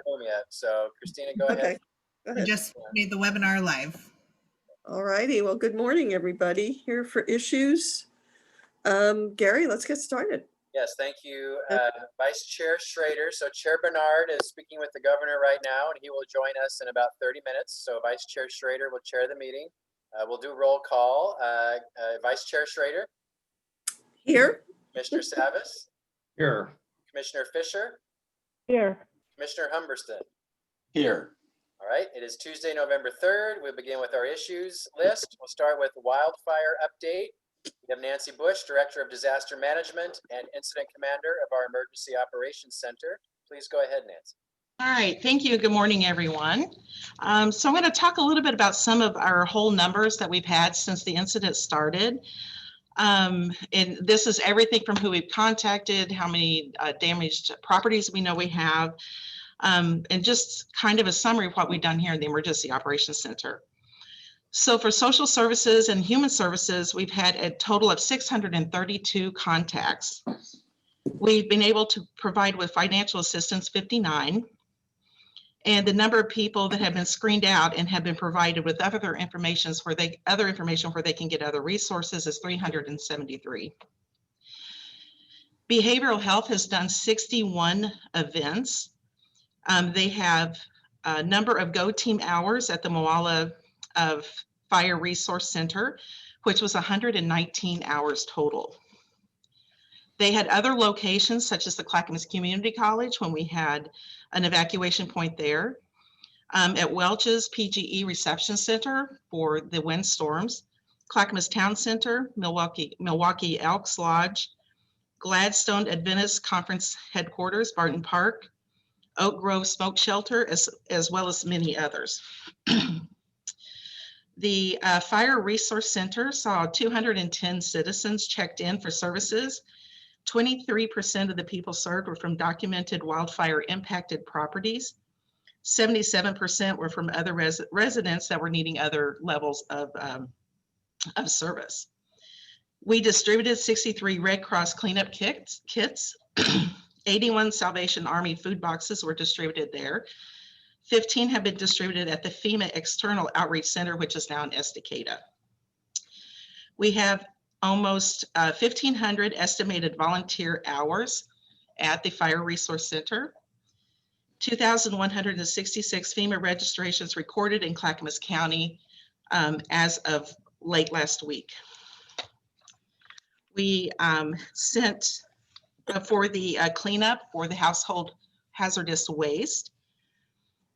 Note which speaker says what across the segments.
Speaker 1: home yet. So Christina, go ahead.
Speaker 2: Okay, go
Speaker 3: I
Speaker 2: ahead.
Speaker 3: just made the webinar live.
Speaker 2: All righty. Well, good morning, everybody. Here for issues. Gary, let's get started.
Speaker 1: Yes, thank you, Vice Chair Schrader. So Chair Bernard is speaking with the governor right now, and he will join us in about 30 minutes. So Vice Chair Schrader will chair the meeting. We'll do roll call. Vice Chair Schrader.
Speaker 2: Here.
Speaker 1: Commissioner Savas.
Speaker 4: Here.
Speaker 1: Commissioner Fisher.
Speaker 5: Here.
Speaker 1: Commissioner Humberston.
Speaker 4: Here.
Speaker 1: All right, it is Tuesday, November 3rd. We'll begin with our issues list. We'll start with the wildfire update. We have Nancy Bush, Director of Disaster Management and Incident Commander of our Emergency Operations Center. Please go ahead, Nancy.
Speaker 6: All right, thank you. Good morning, everyone. So I'm going to talk a little bit about some of our whole numbers that we've had since the incident started. And this is everything from who we've contacted, how many damaged properties we know we have, and just kind of a summary of what we've done here in the Emergency Operations Center. So for social services and human services, we've had a total of 632 contacts. We've been able to provide with financial assistance 59. And the number of people that have been screened out and have been provided with other information where they can get other resources is 373. Behavioral health has done 61 events. They have a number of Go Team hours at the Malala Fire Resource Center, which was 119 hours total. They had other locations such as the Clackamas Community College when we had an evacuation point there, at Welch's PGE Reception Center for the windstorms, Clackamas Town Center, Milwaukee Elks Lodge, Gladstone Adventist Conference Headquarters, Barton Park, Oak Grove Smoke Shelter, as well as many others. The Fire Resource Center saw 210 citizens checked in for services. 23% of the people served were from documented wildfire impacted properties. 77% were from other residents that were needing other levels of service. We distributed 63 Red Cross cleanup kits. 81 Salvation Army food boxes were distributed there. 15 have been distributed at the Fema External Outreach Center, which is now in Estacada. We have almost 1,500 estimated volunteer hours at the Fire Resource Center. 2,166 FEMA registrations recorded in Clackamas County as of late last week. We sent for the cleanup for the household hazardous waste.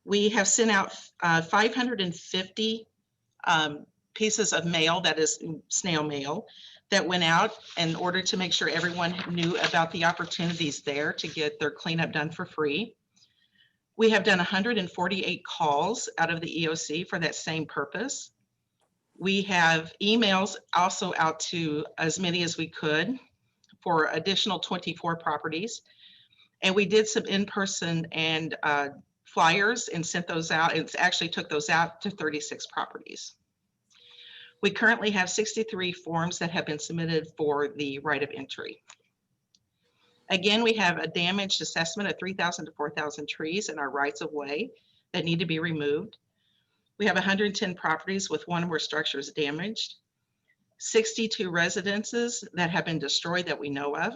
Speaker 6: We have sent out 550 pieces of mail, that is snail mail, that went out in order to make sure everyone knew about the opportunities there to get their cleanup done for free. We have done 148 calls out of the EOC for that same purpose. We have emails also out to as many as we could for additional 24 properties. And we did some in-person and flyers and sent those out. It actually took those out to 36 properties. We currently have 63 forms that have been submitted for the right of entry. Again, we have a damaged assessment of 3,000 to 4,000 trees in our rights of way that need to be removed. We have 110 properties with one or more structures damaged, 62 residences that have been destroyed that we know of,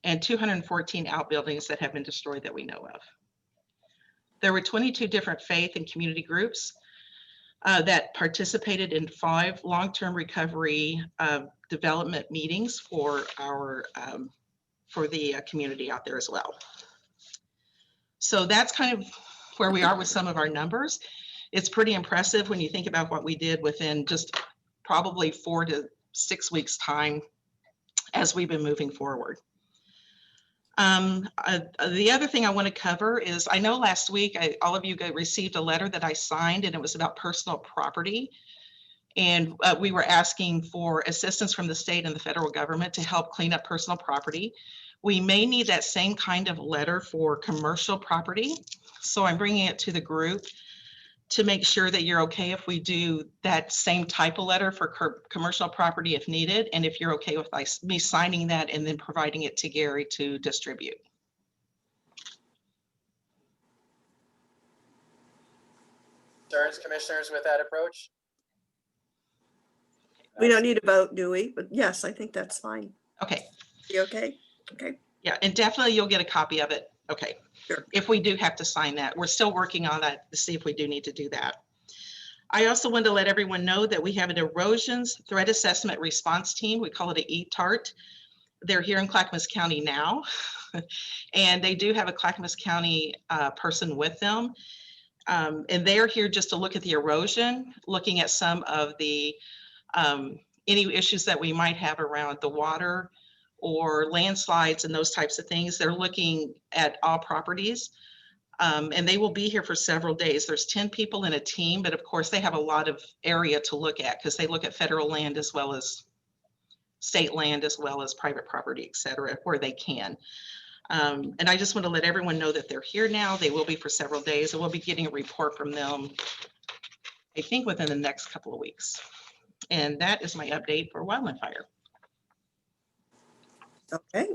Speaker 6: and 214 outbuildings that have been destroyed that we know of. There were 22 different faith and community groups that participated in 5 long-term recovery development meetings for our the community out there as well. So that's kind of where we are with some of our numbers. It's pretty impressive when you think about what we did within just probably 4 to 6 weeks time as we've been moving forward. The other thing I want to cover is, I know last week all of you received a letter that I signed, and it was about personal property. And we were asking for assistance from the state and the federal government to help clean up personal property. We may need that same kind of letter for commercial property. So I'm bringing it to the group to make sure that you're okay if we do that same type of letter for commercial property if needed, and if you're okay with me signing that and then providing it to Gary to distribute.
Speaker 1: concerns, commissioners, with that approach?
Speaker 2: We don't need a vote, do we? But yes, I think that's fine.
Speaker 6: Okay,
Speaker 2: You okay? Okay.
Speaker 6: yeah, and definitely you'll get a copy of it. Okay.
Speaker 2: Sure.
Speaker 6: If we do have to sign that, we're still working on that to see if we do need to do that. I also want to let everyone know that we have an erosions threat assessment response team. We call it an ETART. They're here in Clackamas County now. And they do have a Clackamas County person with them. And they're here just to look at the erosion, looking at some of the any issues that we might have around the water or landslides and those types of things. They're looking at all properties. And they will be here for several days. There's 10 people in a team, but of course they have a lot of area to look at because they look at federal land as well as state land, as well as private property, et cetera, where they can. And I just want to let everyone know that they're here now. They will be for several days, and we'll be getting a report from them, I think, within the next couple of weeks. And that is my update for Wildfire.
Speaker 2: Okay.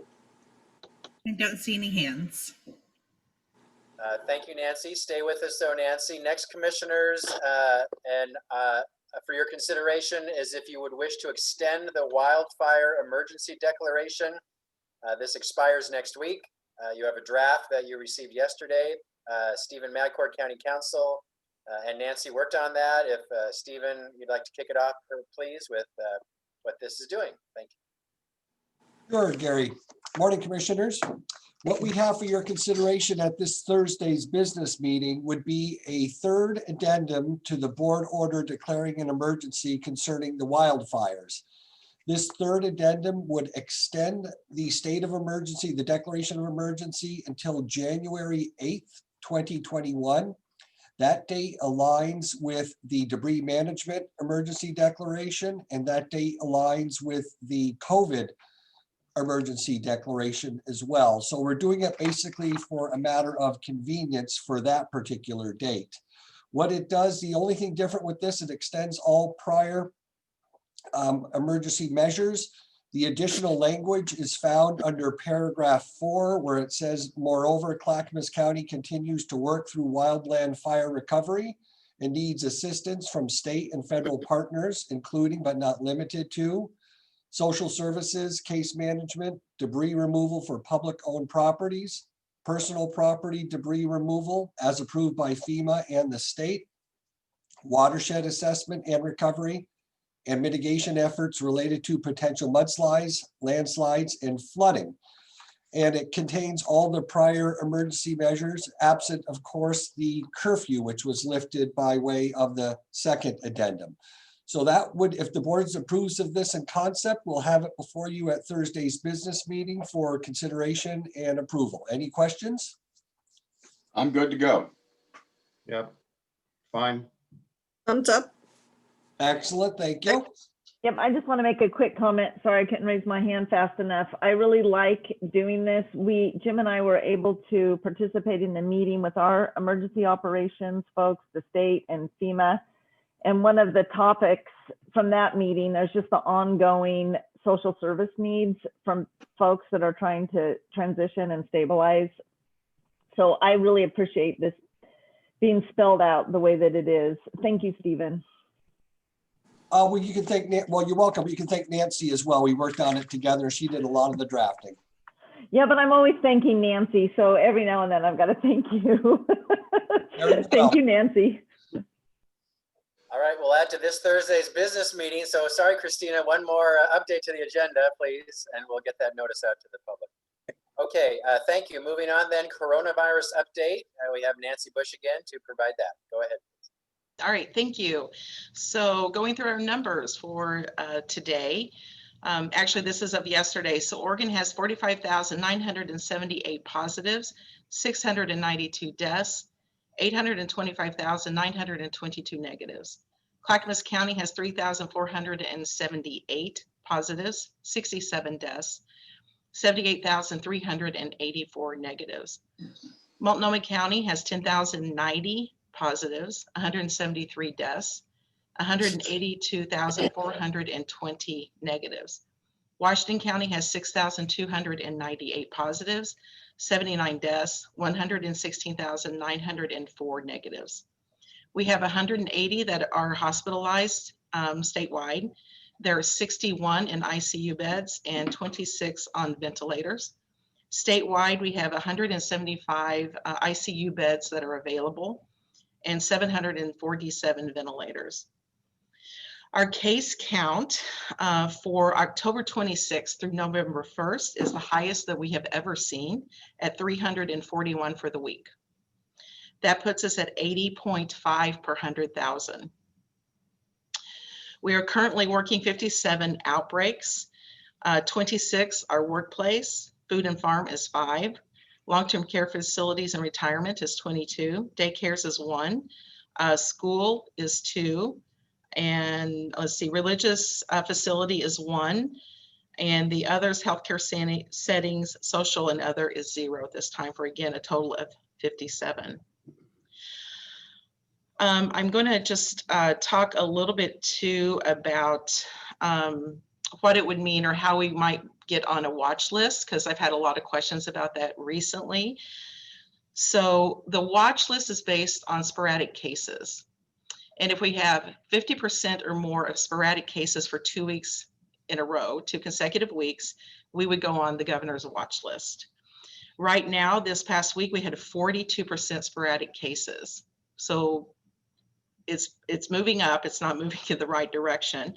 Speaker 3: I don't see any hands.
Speaker 1: Thank you, Nancy. Stay with us though, Nancy. Next, commissioners, for your consideration is if you would wish to extend the wildfire emergency declaration. This expires next week. You have a draft that you received yesterday. Stephen Madcourt, County Counsel, and Nancy worked on that. If Stephen, you'd like to kick it off, please, with what this is doing. Thank you.
Speaker 5: Sure, Gary. Morning, Commissioners. What we have for your consideration at this Thursday's business meeting would be a third addendum to the board order declaring an emergency concerning the wildfires. This third addendum would extend the state of emergency, the declaration of emergency, until January 8th, 2021. That date aligns with the debris management emergency declaration, and that date aligns with the COVID emergency declaration as well. So we're doing it basically for a matter of convenience for that particular date. What it does, the only thing different with this, it extends all prior emergency measures. The additional language is found under paragraph 4, where it says, moreover, Clackamas County continues to work through wildland fire recovery and needs assistance from state and federal partners, including but not limited to social services, case management, debris removal for public-owned properties, personal property debris removal as approved by FEMA and the state, watershed assessment and recovery, and mitigation efforts related to potential mudslides, landslides, and flooding. And it contains all the prior emergency measures, absent, of course, the curfew, which was lifted by way of the second addendum. So that would, if the board approves of this in concept, we'll have it before you at Thursday's business meeting for consideration and approval. Any questions?
Speaker 4: I'm good to go.
Speaker 7: Yep, fine.
Speaker 2: Thumbs up.
Speaker 5: Excellent, thank you.
Speaker 8: Yep, I just want to make a quick comment. Sorry, I couldn't raise my hand fast enough. I really like doing this. Jim and I were able to participate in the meeting with our emergency operations folks, the state and FEMA. And one of the topics from that meeting, there's just the ongoing social service needs from folks that are trying to transition and stabilize. So I really appreciate this being spelled out the way that it is. Thank you, Stephen.
Speaker 5: Well, you can thank, well, you're welcome. You can thank Nancy as well. We worked on it together. She did a lot of the drafting.
Speaker 8: Yeah, but I'm always thanking Nancy. So every now and then I've got to thank you. Thank you, Nancy.
Speaker 1: All right, we'll add to this Thursday's business meeting. So sorry, Christina, one more update to the agenda, please, and we'll get that notice out to the public. Okay, thank you. Moving on then, coronavirus update. We have Nancy Bush again to provide that. Go ahead.
Speaker 6: All right, thank you. So going through our numbers for today, actually this is of yesterday. So Oregon has 45,978 positives, 692 deaths, 825,922 negatives. Clackamas County has 3,478 positives, 67 deaths, 78,384 negatives. Multnomah County has 10,090 positives, 173 deaths, 182,420 negatives. Washington County has 6,298 positives, 79 deaths, 116,904 negatives. We have 180 that are hospitalized statewide. There are 61 in ICU beds and 26 on ventilators. Statewide, we have 175 ICU beds that are available and 747 ventilators. Our case count for October 26th through November 1st is the highest that we have ever seen at 341 for the week. That puts us at 80.5 per 100,000. We are currently working 57 outbreaks. 26 are workplace, food and farm is 5. Long-term care facilities and retirement is 22. Daycares is 1. School is 2. And let's see, religious facility is 1. And the others, healthcare settings, social and other is 0 at this time, for again, a total of 57. I'm going to just talk a little bit too about what it would mean or how we might get on a watch list, because I've had a lot of questions about that recently. So the watch list is based on sporadic cases. And if we have 50% or more of sporadic cases for 2 weeks in a row, 2 consecutive weeks, we would go on the governor's watch list. Right now, this past week, we had 42% sporadic cases. So it's moving up. It's not moving in the right direction.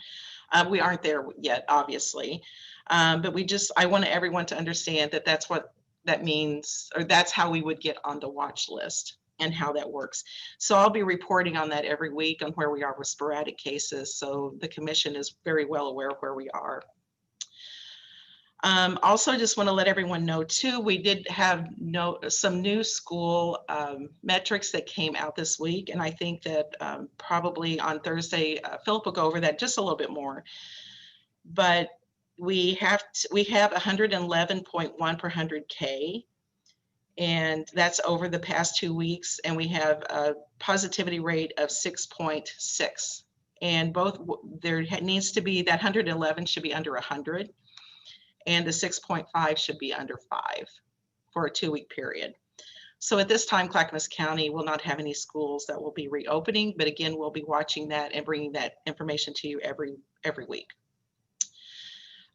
Speaker 6: We aren't there yet, obviously. But I want everyone to understand that that's what that means, or that's how we would get on the watch list and how that works. So I'll be reporting on that every week on where we are with sporadic cases. So the commission is very well aware of where we are. Also, just want to let everyone know too, we did have some new school metrics that came out this week. And I think that probably on Thursday, Philip will go over that just a little bit more. But we have 111.1 per 100K. And that's over the past 2 weeks. And we have a positivity rate of 6.6. And both there needs to be, that 111 should be under 100. And the 6.5 should be under 5 for a 2-week period. So at this time, Clackamas County will not have any schools that will be reopening, but again, we'll be watching that and bringing that information to you every week.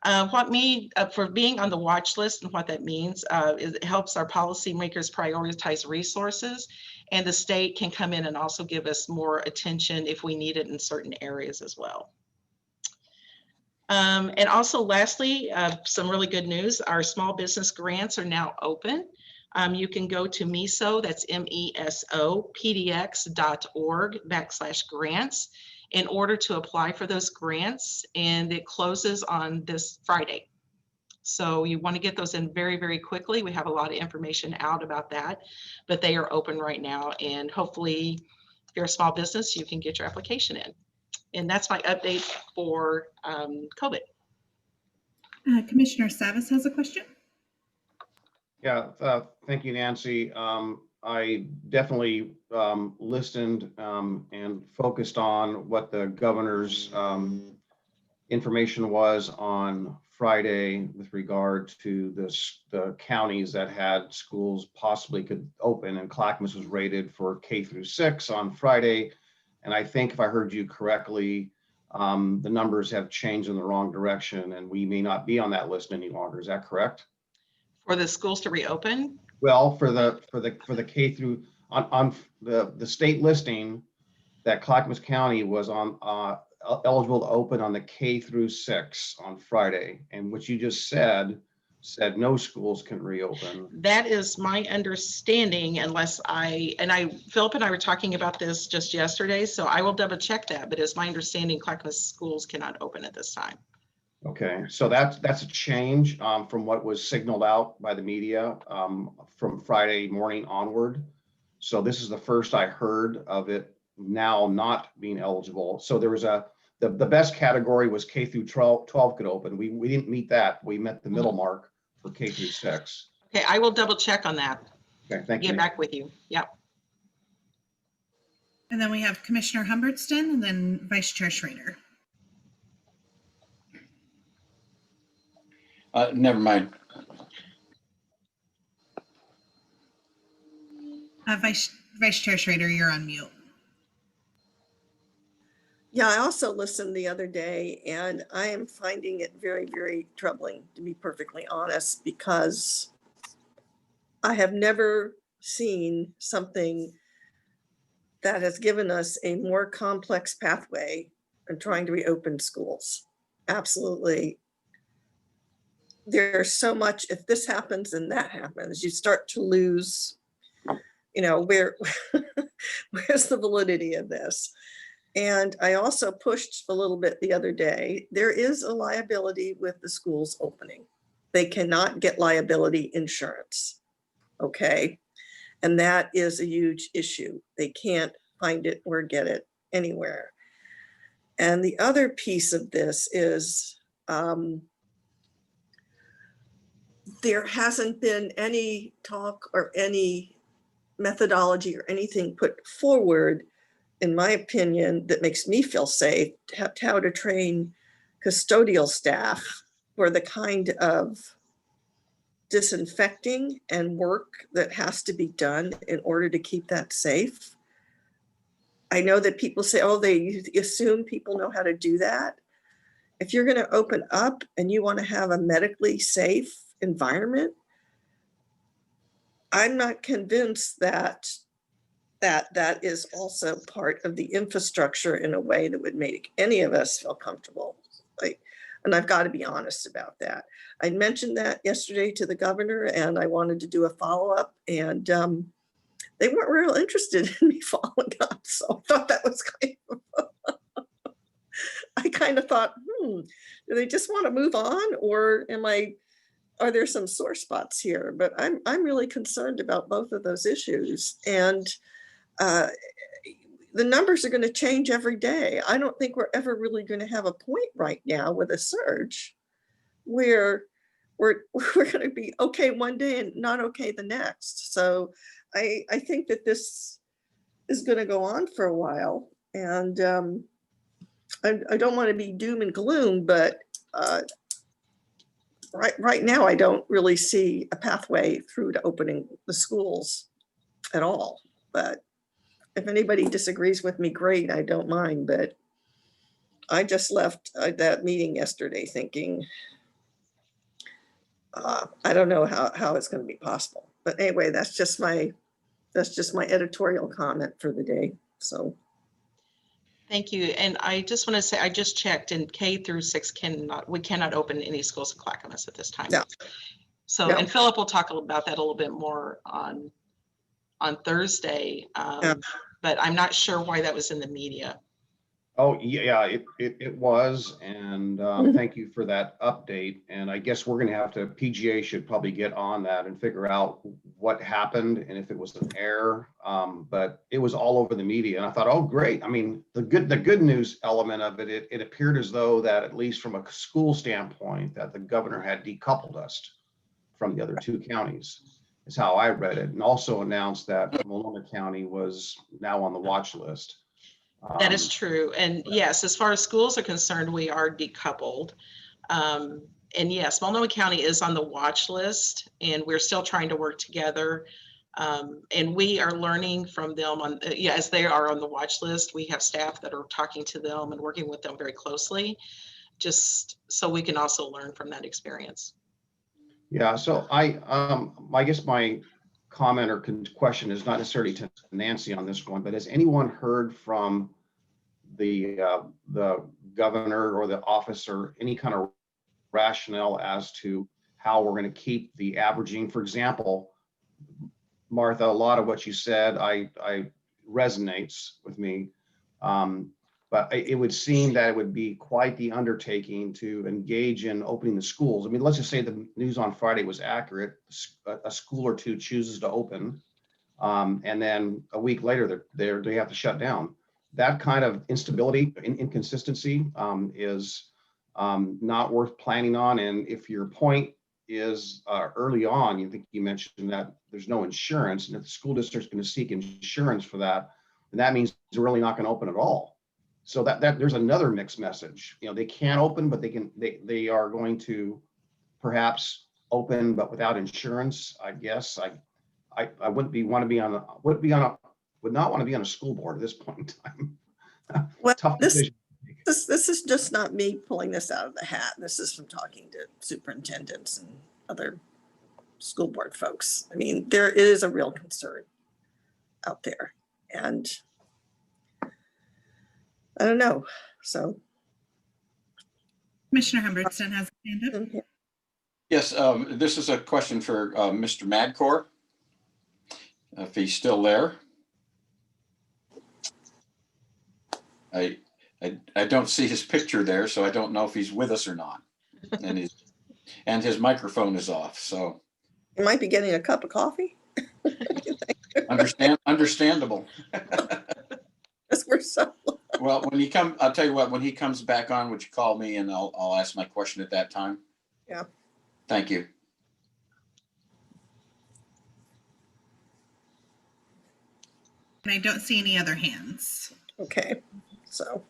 Speaker 6: For being on the watch list and what that means is it helps our policymakers prioritize resources, and the state can come in and also give us more attention if we need it in certain areas as well. And also lastly, some really good news, our small business grants are now open. You can go to MESO, that's MESO, pdx.org/grants in order to apply for those grants, and it closes on this Friday. So you want to get those in very, very quickly. We have a lot of information out about that, but they are open right now, and hopefully if you're a small business, you can get your application in. And that's my update for COVID.
Speaker 3: Commissioner Savas has a question.
Speaker 7: Yeah, thank you, Nancy. I definitely listened and focused on what the governor's information was on Friday with regard to the counties that had schools possibly could open, and Clackamas was rated for K-6 on Friday. And I think if I heard you correctly, the numbers have changed in the wrong direction, and we may not be on that list any longer. Is that correct?
Speaker 6: For the schools to reopen?
Speaker 7: Well, for the K through on the state listing, that Clackamas County was on eligible to open on the K-6 on Friday, and what you just said no schools can reopen.
Speaker 6: That is my understanding, unless Philip and I were talking about this just yesterday, so I will double check that, but it's my understanding Clackamas schools cannot open at this time.
Speaker 7: Okay, so that's a change from what was signaled out by the media from Friday morning onward. So this is the first I heard of it now not being eligible. So there was the best category was K through 12 could open. We didn't meet that. We met the middle mark for K-6.
Speaker 6: Okay, I will double check on that.
Speaker 7: Okay, thank you.
Speaker 6: Get back with you. Yep.
Speaker 3: And then we have Commissioner Humbertston and then Vice Chair Schrader.
Speaker 4: Never mind.
Speaker 3: Vice Chair Schrader, you're on mute.
Speaker 2: Yeah, I also listened the other day and I am finding it very, very troubling, to be perfectly honest, because I have never seen something that has given us a more complex pathway in trying to reopen schools. Absolutely. There's so much, if this happens and that happens, you start to lose, where's the validity of this? And I also pushed a little bit the other day. There is a liability with the schools opening. They cannot get liability insurance. Okay. And that is a huge issue. They can't find it or get it anywhere. And the other piece of this is there hasn't been any talk or any methodology or anything put forward, in my opinion, that makes me feel safe, how to train custodial staff for the kind of disinfecting and work that has to be done in order to keep that safe. I know that people say, oh, they assume people know how to do that. If you're going to open up and you want to have a medically safe environment, I'm not convinced that is also part of the infrastructure in a way that would make any of us feel comfortable. And I've got to be honest about that. I mentioned that yesterday to the governor and I wanted to do a follow-up, and they weren't real interested in me following up. So I thought that was I kind of thought, do they just want to move on, or are there some sore spots here? But I'm really concerned about both of those issues. And the numbers are going to change every day. I don't think we're ever really going to have a point right now with a surge where we're going to be okay one day and not okay the next. So I think that this is going to go on for a while. And I don't want to be doom and gloom, but right now I don't really see a pathway through to opening the schools at all. But if anybody disagrees with me, great, I don't mind. But I just left that meeting yesterday thinking, I don't know how it's going to be possible. But anyway, that's just my editorial comment for the day. So.
Speaker 6: Thank you. And I just want to say, I just checked, and K through 6 we cannot open any schools in Clackamas at this time.
Speaker 2: No.
Speaker 6: So,
Speaker 2: No.
Speaker 6: and Philip will talk about that a little bit more on Thursday. But I'm not sure why that was in the media.
Speaker 7: Oh, yeah, it was. And thank you for that update. And I guess we're going to have to, PGA should probably get on that and figure out what happened and if it was an error. But it was all over the media. And I thought, oh, great. I mean, the good news element of it appeared as though that, at least from a school standpoint, that the governor had decoupled us from the other two counties, is how I read it. And also announced that Multnomah County was now on the watch list.
Speaker 6: That is true. And yes, as far as schools are concerned, we are decoupled. And yes, Multnomah County is on the watch list, and we're still trying to work together. And we are learning from them as they are on the watch list. We have staff that are talking to them and working with them very closely, just so we can also learn from that experience.
Speaker 7: Yeah, so I guess my comment or question is not necessarily to Nancy on this one, but has anyone heard from the governor or the officer any kind of rationale as to how we're going to keep the averaging? For example, Martha, a lot of what you said I resonates with me, but it would seem that it would be quite the undertaking to engage in opening the schools. I mean, let's just say the news on Friday was accurate. A school or two chooses to open, and then a week later they have to shut down. That kind of instability and inconsistency is not worth planning on. And if your point is early on, you mentioned that there's no insurance, and if the school district's going to seek insurance for that, then that means they're really not going to open at all. So that there's another mixed message. They can't open, but they are going to perhaps open, but without insurance. I guess I would not want to be on a school board at this point in time.
Speaker 2: Well,
Speaker 7: Tough decision.
Speaker 2: this is just not me pulling this out of the hat. This is from talking to superintendents and other school board folks. I mean, there is a real concern out there, and I don't know. So
Speaker 3: Commissioner Humbertson has a hand up.
Speaker 4: Yes, this is a question for Mr. Madcore, if he's still there. I don't see his picture there, so I don't know if he's with us or not. And his microphone is off, so.
Speaker 2: you might be getting a cup of coffee.
Speaker 4: Understandable.
Speaker 2: Because we're so.
Speaker 4: Well, I'll tell you what, when he comes back on, would you call me and I'll ask my question at that time?
Speaker 2: Yeah.
Speaker 4: Thank you.
Speaker 3: And I don't see any other hands.
Speaker 2: Okay, so.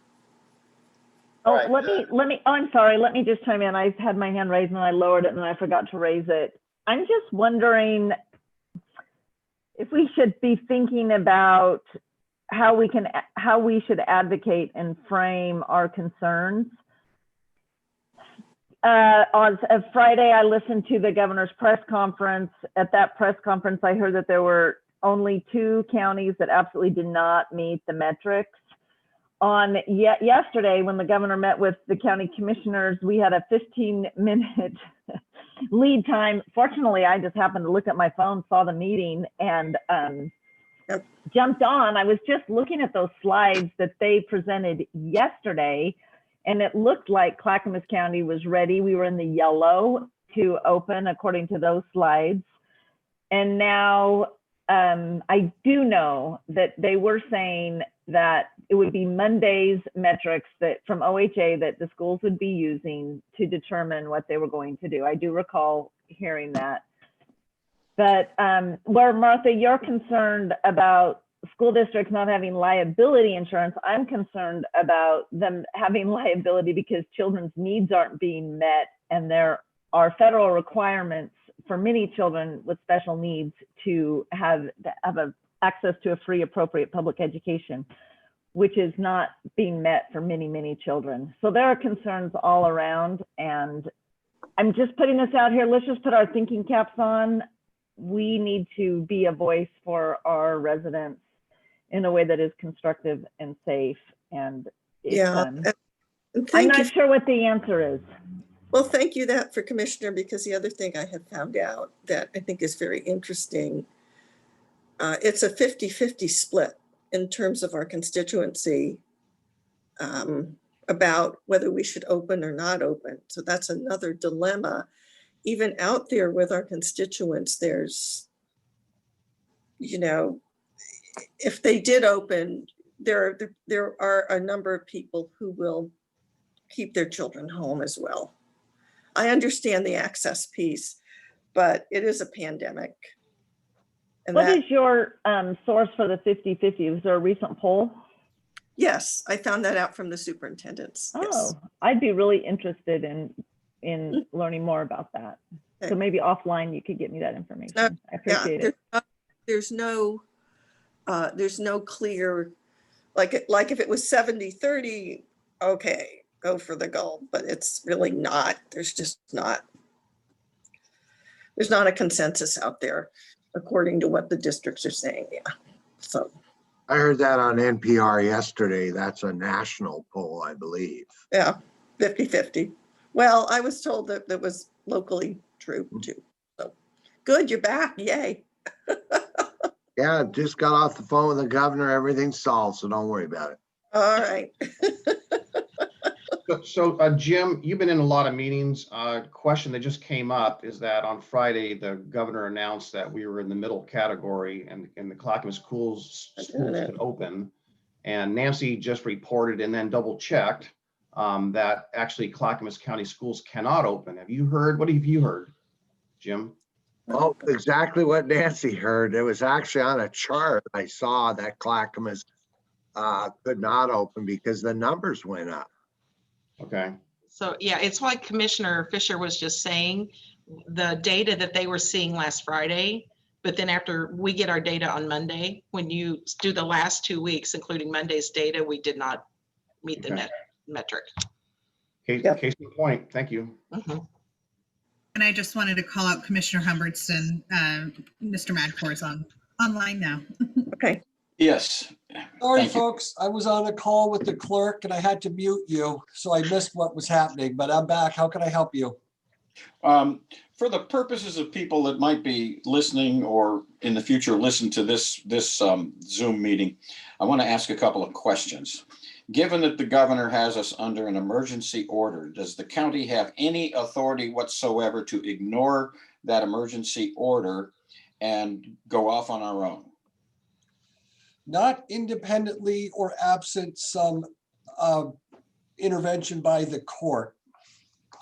Speaker 8: Oh,
Speaker 1: All right,
Speaker 8: I'm sorry, let me just chime in. I had my hand raised and I lowered it and then I forgot to raise it. I'm just wondering if we should be thinking about how we should advocate and frame our concerns. On Friday, I listened to the governor's press conference. At that press conference, I heard that there were only 2 counties that absolutely did not meet the metrics. Yesterday, when the governor met with the county commissioners, we had a 15-minute lead time. Fortunately, I just happened to look at my phone, saw the meeting, and jumped on. I was just looking at those slides that they presented yesterday, and it looked like Clackamas County was ready. We were in the yellow to open according to those slides. And now I do know that they were saying that it would be Monday's metrics that from OHA that the schools would be using to determine what they were going to do. I do recall hearing that. But where, Martha, you're concerned about school districts not having liability insurance, I'm concerned about them having liability because children's needs aren't being met, and there are federal requirements for many children with special needs to have access to a free, appropriate public education, which is not being met for many, many children. So there are concerns all around, and I'm just putting this out here. Let's just put our thinking caps on. We need to be a voice for our residents in a way that is constructive and safe. And I'm not sure what the answer is.
Speaker 2: Well, thank you that for Commissioner, because the other thing I have found out that I think is very interesting, it's a 50-50 split in terms of our constituency about whether we should open or not open. So that's another dilemma. Even out there with our constituents, there's, if they did open, there are a number of people who will keep their children home as well. I understand the access piece, but it is a pandemic. And
Speaker 8: what is your source for the 50-50? Was there a recent poll?
Speaker 2: Yes, I found that out from the superintendents.
Speaker 8: Oh,
Speaker 2: yes.
Speaker 8: I'd be really interested in learning more about that.
Speaker 2: Okay.
Speaker 8: So maybe offline you could get me that information. I appreciate it.
Speaker 2: There's no clear, like if it was 70-30, okay, go for the goal, but it's really not. There's not a consensus out there according to what the districts are saying. Yeah. So
Speaker 9: I heard that on NPR yesterday. That's a national poll, I believe.
Speaker 2: yeah, 50-50. Well, I was told that that was locally true too. So good, you're back. Yay.
Speaker 9: Yeah, just got off the phone with the governor. Everything's solved, so don't worry about it.
Speaker 2: All right.
Speaker 7: So Jim, you've been in a lot of meetings. Question that just came up is that on Friday, the governor announced that we were in the middle category and the Clackamas schools could open. And Nancy just reported and then double checked that actually Clackamas County schools cannot open. Have you heard? What have you heard, Jim?
Speaker 9: Oh, exactly what Nancy heard. It was actually on a chart. I saw that Clackamas could not open because the numbers went up.
Speaker 7: Okay.
Speaker 6: So yeah, it's like Commissioner Fisher was just saying, the data that they were seeing last Friday, but then after we get our data on Monday, when you do the last 2 weeks, including Monday's data, we did not meet the metric.
Speaker 2: Yep.
Speaker 7: Case in point, thank you.
Speaker 6: Mhm.
Speaker 3: And I just wanted to call out Commissioner Humbertson. Mr. Madcore is online now.
Speaker 2: Okay,
Speaker 4: Yes.
Speaker 5: Sorry,
Speaker 4: Thank you.
Speaker 5: folks, I was on a call with the clerk and I had to mute you, so I missed what was happening, but I'm back. How can I help you?
Speaker 4: For the purposes of people that might be listening or in the future listen to this Zoom meeting, I want to ask a couple of questions. Given that the governor has us under an emergency order, does the county have any authority whatsoever to ignore that emergency order and go off on our own?
Speaker 5: Not independently or absent some intervention by the court.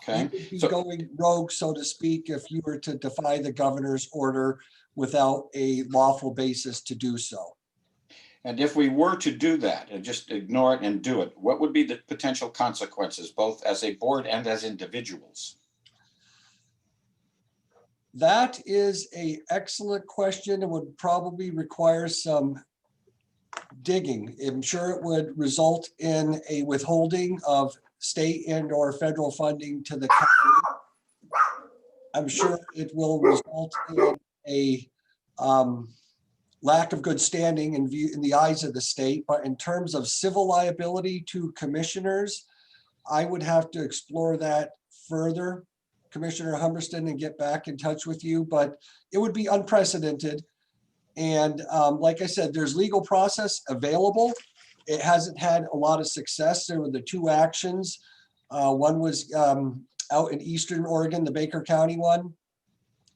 Speaker 5: You
Speaker 4: Okay.
Speaker 5: would be
Speaker 4: So-
Speaker 5: going rogue, so to speak, if you were to defy the governor's order without a lawful basis to do so.
Speaker 4: And if we were to do that and just ignore it and do it, what would be the potential consequences, both as a board and as individuals?
Speaker 5: That is an excellent question and would probably require some digging. I'm sure it would result in a withholding of state and or federal funding to the county. I'm sure it will result in a lack of good standing in the eyes of the state, but in terms of civil liability to commissioners, I would have to explore that further, Commissioner Humberston, and get back in touch with you, but it would be unprecedented. And like I said, there's legal process available. It hasn't had a lot of success. There were the two actions. One was out in Eastern Oregon, the Baker County one.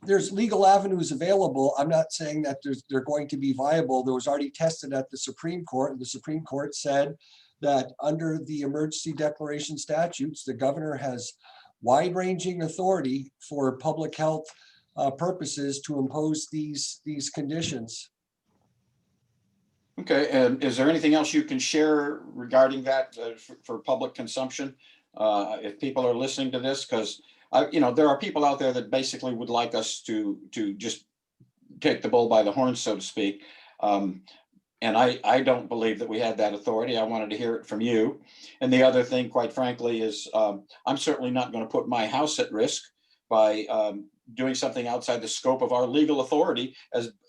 Speaker 5: There's legal avenues available. I'm not saying that they're going to be viable. There was already tested at the Supreme Court, and the Supreme Court said that under the emergency declaration statutes, the governor has wide-ranging authority for public health purposes to impose these conditions.
Speaker 4: Okay, and is there anything else you can share regarding that for public consumption? If people are listening to this, because there are people out there that basically would like us to just take the bull by the horns, so to speak. And I don't believe that we have that authority. I wanted to hear it from you. And the other thing, quite frankly, is I'm certainly not going to put my house at risk by doing something outside the scope of our legal authority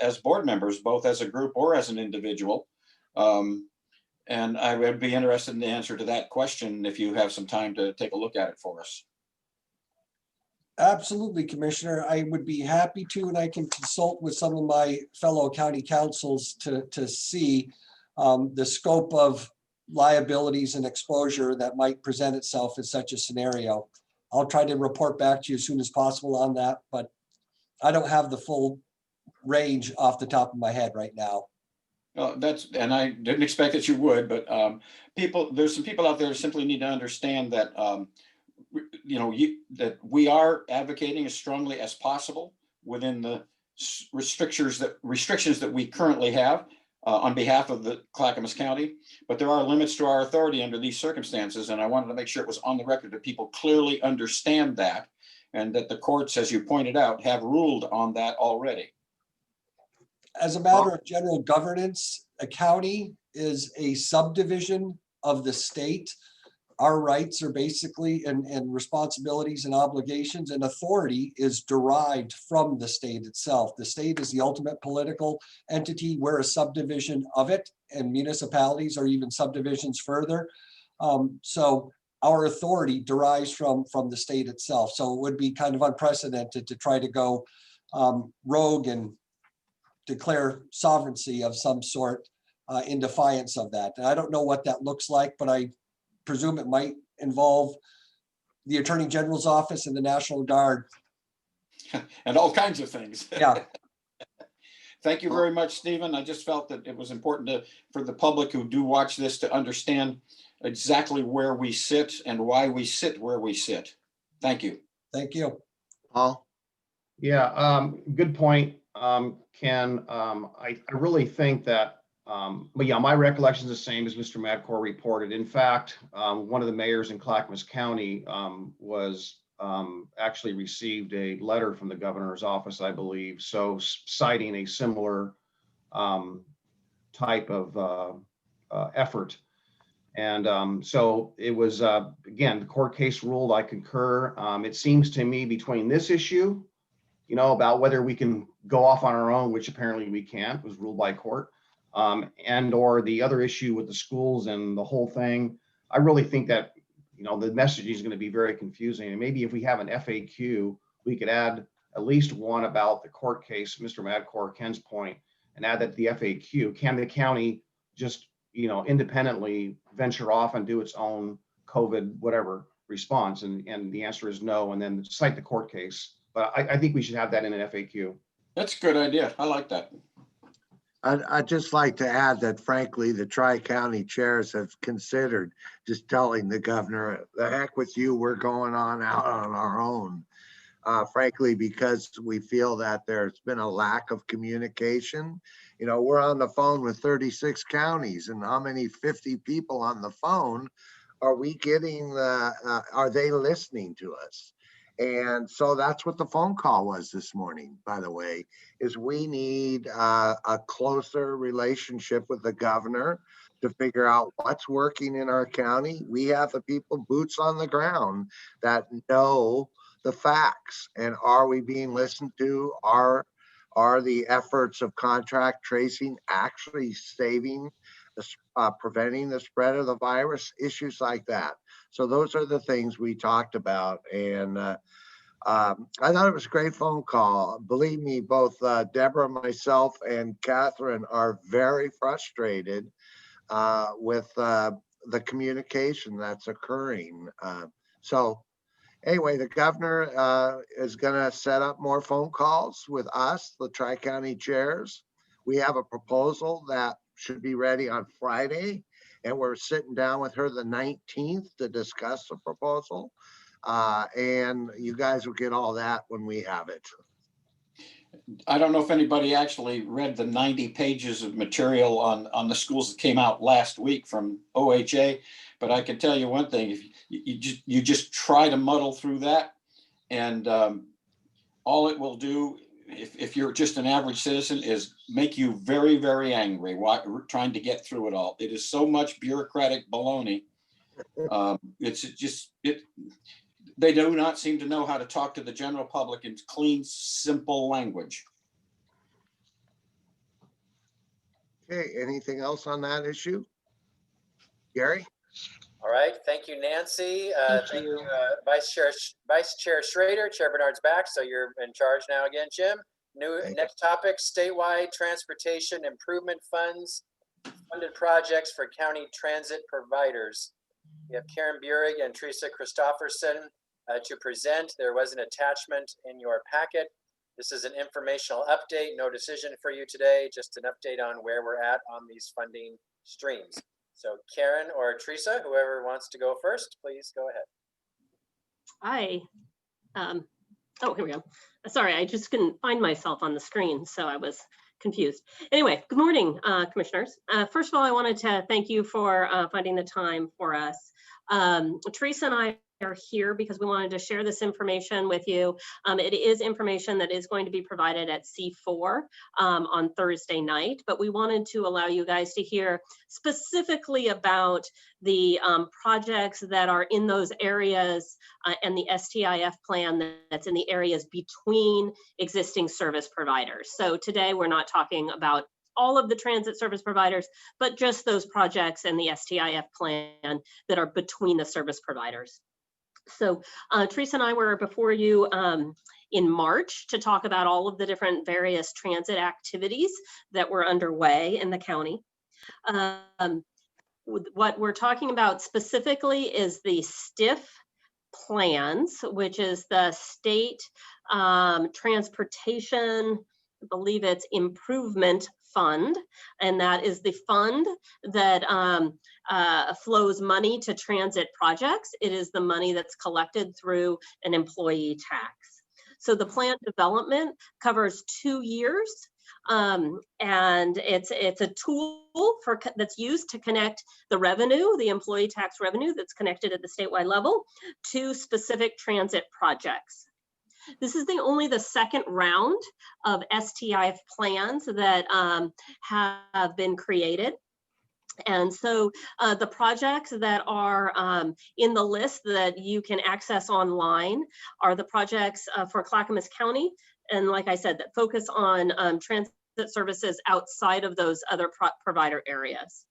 Speaker 4: as board members, both as a group or as an individual. And I would be interested in the answer to that question if you have some time to take a look at it for us.
Speaker 5: Absolutely, Commissioner. I would be happy to, and I can consult with some of my fellow county councils to see the scope of liabilities and exposure that might present itself in such a scenario. I'll try to report back to you as soon as possible on that, but I don't have the full range off the top of my head right now.
Speaker 4: And I didn't expect that you would, but there's some people out there who simply need to understand that that we are advocating as strongly as possible within the restrictions that we currently have on behalf of the Clackamas County, but there are limits to our authority under these circumstances, and I wanted to make sure it was on the record that people clearly understand that, and that the courts, as you pointed out, have ruled on that already.
Speaker 5: As a matter of general governance, a county is a subdivision of the state. Our rights are basically, and responsibilities and obligations and authority is derived from the state itself. The state is the ultimate political entity. We're a subdivision of it, and municipalities are even subdivisions further. So our authority derives from the state itself. So it would be kind of unprecedented to try to go rogue and declare sovereignty of some sort in defiance of that. And I don't know what that looks like, but I presume it might involve the Attorney General's office and the National Guard.
Speaker 4: And all kinds of things.
Speaker 5: Yeah.
Speaker 4: Thank you very much, Stephen. I just felt that it was important for the public who do watch this to understand exactly where we sit and why we sit where we sit. Thank you.
Speaker 5: Thank you.
Speaker 9: Paul?
Speaker 7: Yeah, good point, Ken. I really think that, but yeah, my recollection is the same as Mr. Madcore reported. In fact, one of the mayors in Clackamas County was actually received a letter from the governor's office, I believe, so citing a similar type of effort. And so it was, again, the court case ruled, I concur. It seems to me between this issue, about whether we can go off on our own, which apparently we can't, was ruled by court, and or the other issue with the schools and the whole thing. I really think that, the messaging is going to be very confusing. And maybe if we have an FAQ, we could add at least one about the court case, Mr. Madcore, Ken's point, and add that to the FAQ. Can the county just, independently venture off and do its own COVID, whatever response? And the answer is no. And then cite the court case. But I think we should have that in an FAQ.
Speaker 4: That's a good idea. I like that.
Speaker 9: I'd just like to add that frankly, the Tri-County chairs have considered just telling the governor, the heck with you, we're going on out on our own. Frankly, because we feel that there's been a lack of communication. We're on the phone with 36 counties, and how many 50 people on the phone are we getting? Are they listening to us? And so that's what the phone call was this morning, by the way, is we need a closer relationship with the governor to figure out what's working in our county. We have the people, boots on the ground, that know the facts. And are we being listened to? Are the efforts of contact tracing actually saving, preventing the spread of the virus? Issues like that. So those are the things we talked about. And I thought it was a great phone call. Believe me, both Deborah, myself, and Catherine are very frustrated with the communication that's occurring. So anyway, the governor is going to set up more phone calls with us, the Tri-County chairs. We have a proposal that should be ready on Friday, and we're sitting down with her the 19th to discuss the proposal. And you guys will get all that when we have it.
Speaker 4: I don't know if anybody actually read the 90 pages of material on the schools that came out last week from OHA, but I can tell you one thing: if you just try to muddle through that, and all it will do, if you're just an average citizen, is make you very, very angry while trying to get through it all. It is so much bureaucratic baloney. They do not seem to know how to talk to the general public in clean, simple language.
Speaker 9: Okay, anything else on that issue? Gary?
Speaker 1: All right, thank you, Nancy.
Speaker 6: Thank you.
Speaker 1: Vice Chair Schrader. Chair Bernard's back, so you're in charge now again, Jim. Next topic, statewide transportation improvement funds, funded projects for county transit providers. We have Karen Burig and Teresa Christofferson to present. There was an attachment in your packet. This is an informational update, no decision for you today, just an update on where we're at on these funding streams. So Karen or Teresa, whoever wants to go first, please go ahead.
Speaker 10: Hi. Oh, here we go. Sorry, I just couldn't find myself on the screen, so I was confused. Anyway, good morning, commissioners. First of all, I wanted to thank you for finding the time for us. Teresa and I are here because we wanted to share this information with you. It is information that is going to be provided at C4 on Thursday night, but we wanted to allow you guys to hear specifically about the projects that are in those areas and the STIF plan that's in the areas between existing service providers. So today we're not talking about all of the transit service providers, but just those projects and the STIF plan that are between the service providers. So Teresa and I were before you in March to talk about all of the different various transit activities that were underway in the county. What we're talking about specifically is the STIF plans, which is the state transportation, I believe it's improvement fund, and that is the fund that flows money to transit projects. It is the money that's collected through an employee tax. So the plan development covers 2 years, and it's a tool that's used to connect the revenue, the employee tax revenue that's connected at the statewide level, to specific transit projects. This is only the second round of STIF plans that have been created. And so the projects that are in the list that you can access online are the projects for Clackamas County. And like I said, that focus on transit services outside of those other provider areas.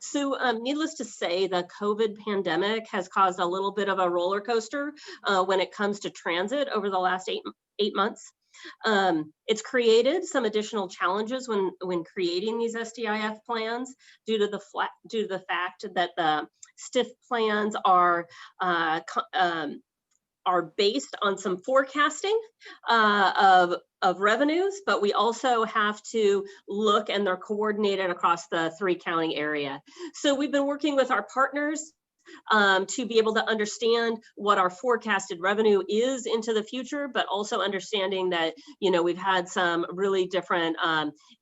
Speaker 10: So needless to say, the COVID pandemic has caused a little bit of a roller coaster when it comes to transit over the last eight months. It's created some additional challenges when creating these SDIF plans due to the fact that the STIF plans are based on some forecasting of revenues, but we also have to look, and they're coordinated across the 3-county area. So we've been working with our partners to be able to understand what our forecasted revenue is into the future, but also understanding that, we've had some really different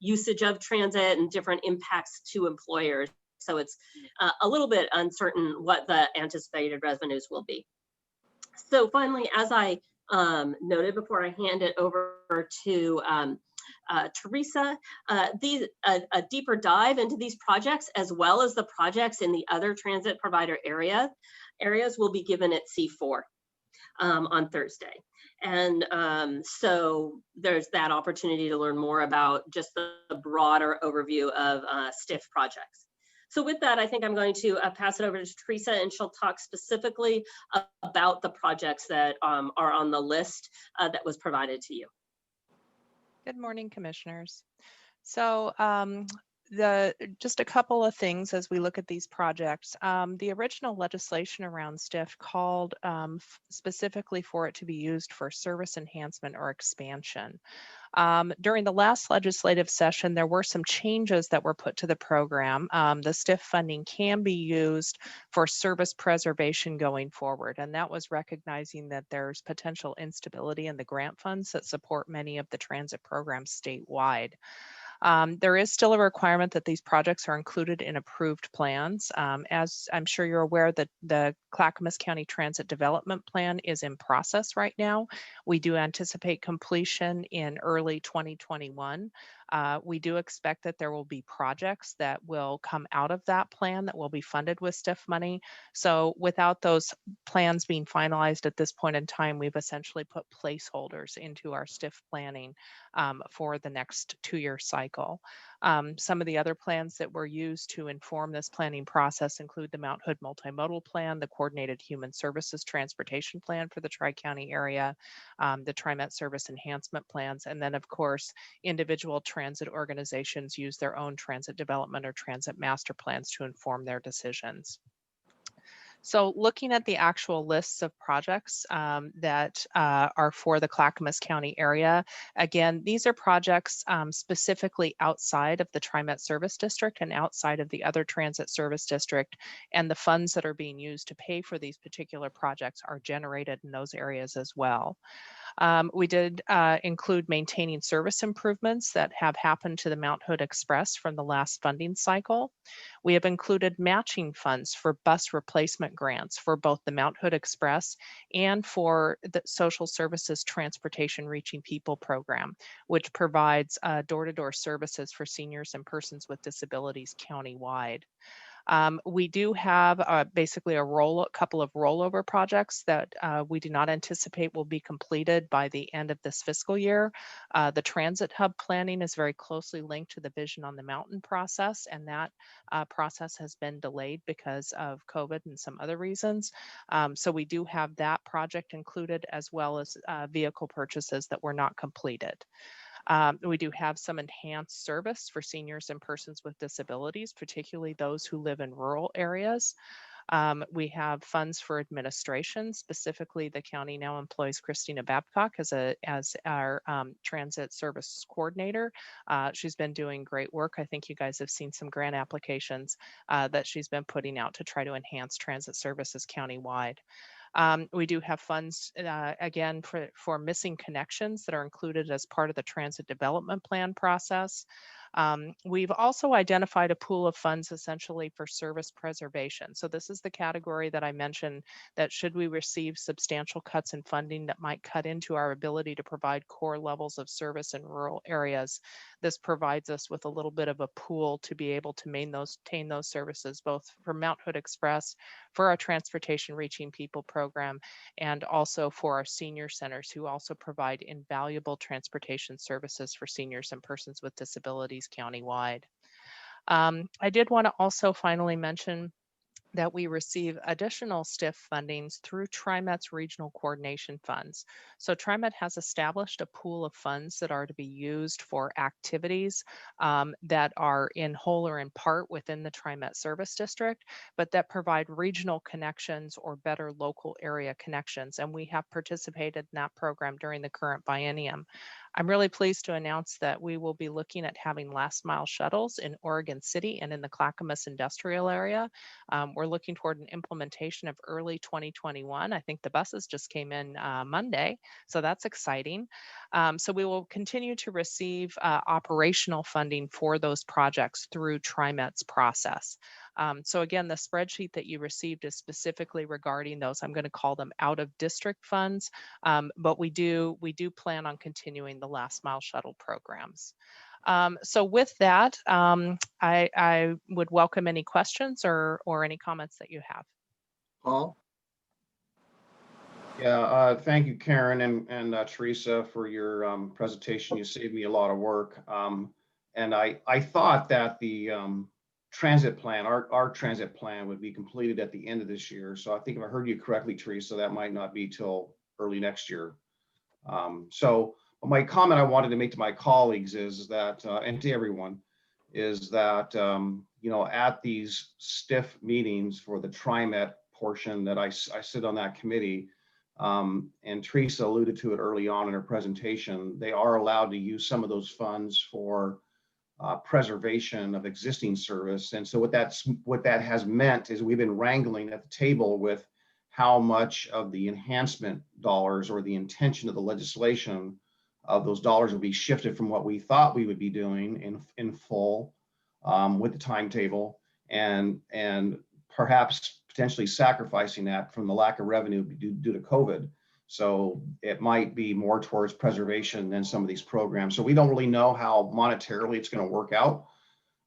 Speaker 10: usage of transit and different impacts to employers. So it's a little bit uncertain what the anticipated revenues will be. So finally, as I noted before I hand it over to Teresa, a deeper dive into these projects, as well as the projects in the other transit provider areas will be given at C4 on Thursday. And so there's that opportunity to learn more about just the broader overview of STIF projects. So with that, I think I'm going to pass it over to Teresa, and she'll talk specifically about the projects that are on the list that was provided to you.
Speaker 11: Good morning, commissioners. So just a couple of things as we look at these projects. The original legislation around STIF called specifically for it to be used for service enhancement or expansion. During the last legislative session, there were some changes that were put to the program. The STIF funding can be used for service preservation going forward, and that was recognizing that there's potential instability in the grant funds that support many of the transit programs statewide. There is still a requirement that these projects are included in approved plans. As I'm sure you're aware, that the Clackamas County Transit Development Plan is in process right now. We do anticipate completion in early 2021. We do expect that there will be projects that will come out of that plan that will be funded with STIF money. So without those plans being finalized at this point in time, we've essentially put placeholders into our STIF planning for the next 2-year cycle. Some of the other plans that were used to inform this planning process include the Mount Hood Multimodal Plan, the Coordinated Human Services Transportation Plan for the Tri-County area, the TriMet Service Enhancement Plans, and then of course, individual transit organizations use their own transit development or transit master plans to inform their decisions. So looking at the actual lists of projects that are for the Clackamas County area, again, these are projects specifically outside of the TriMet Service District and outside of the other transit service district, and the funds that are being used to pay for these particular projects are generated in those areas as well. We did include maintaining service improvements that have happened to the Mount Hood Express from the last funding cycle. We have included matching funds for bus replacement grants for both the Mount Hood Express and for the Social Services Transportation Reaching People program, which provides door-to-door services for seniors and persons with disabilities countywide. We do have basically a couple of rollover projects that we do not anticipate will be completed by the end of this fiscal year. The transit hub planning is very closely linked to the Vision on the Mountain process, and that process has been delayed because of COVID and some other reasons. So we do have that project included, as well as vehicle purchases that were not completed. We do have some enhanced service for seniors and persons with disabilities, particularly those who live in rural areas. We have funds for administration. Specifically, the county now employs Christina Babcock as our transit service coordinator. She's been doing great work. I think you guys have seen some grant applications that she's been putting out to try to enhance transit services countywide. We do have funds, again, for missing connections that are included as part of the transit development plan process. We've also identified a pool of funds essentially for service preservation. So this is the category that I mentioned, that should we receive substantial cuts in funding that might cut into our ability to provide core levels of service in rural areas, this provides us with a little bit of a pool to be able to maintain those services, both for Mount Hood Express, for our Transportation Reaching People program, and also for our senior centers, who also provide invaluable transportation services for seniors and persons with disabilities countywide. I did want to also finally mention that we receive additional STIF fundings through TriMet's regional coordination funds. So TriMet has established a pool of funds that are to be used for activities that are in whole or in part within the TriMet service district, but that provide regional connections or better local area connections. And we have participated in that program during the current biennium. I'm really pleased to announce that we will be looking at having last mile shuttles in Oregon City and in the Clackamas industrial area. We're looking toward an implementation of early 2021. I think the buses just came in Monday, so that's exciting. So we will continue to receive operational funding for those projects through TriMet's process. So again, the spreadsheet that you received is specifically regarding those. I'm going to call them out of district funds, but we do plan on continuing the last mile shuttle programs. So with that, I would welcome any questions or any comments that you have.
Speaker 9: Paul?
Speaker 7: Yeah, thank you, Karen and Teresa, for your presentation. You saved me a lot of work. And I thought that the transit plan, our transit plan, would be completed at the end of this year. So I think if I heard you correctly, Teresa, that might not be till early next year. So my comment I wanted to make to my colleagues is that, and to everyone, is that, you know, at these STIF meetings for the TriMet portion that I sit on that committee, and Teresa alluded to it early on in her presentation, they are allowed to use some of those funds for preservation of existing service. And so what that has meant is we've been wrangling at the table with how much of the enhancement dollars or the intention of the legislation of those dollars will be shifted from what we thought we would be doing in full with the timetable, and perhaps potentially sacrificing that from the lack of revenue due to COVID. So it might be more towards preservation than some of these programs. So we don't really know how monetarily it's going to work out.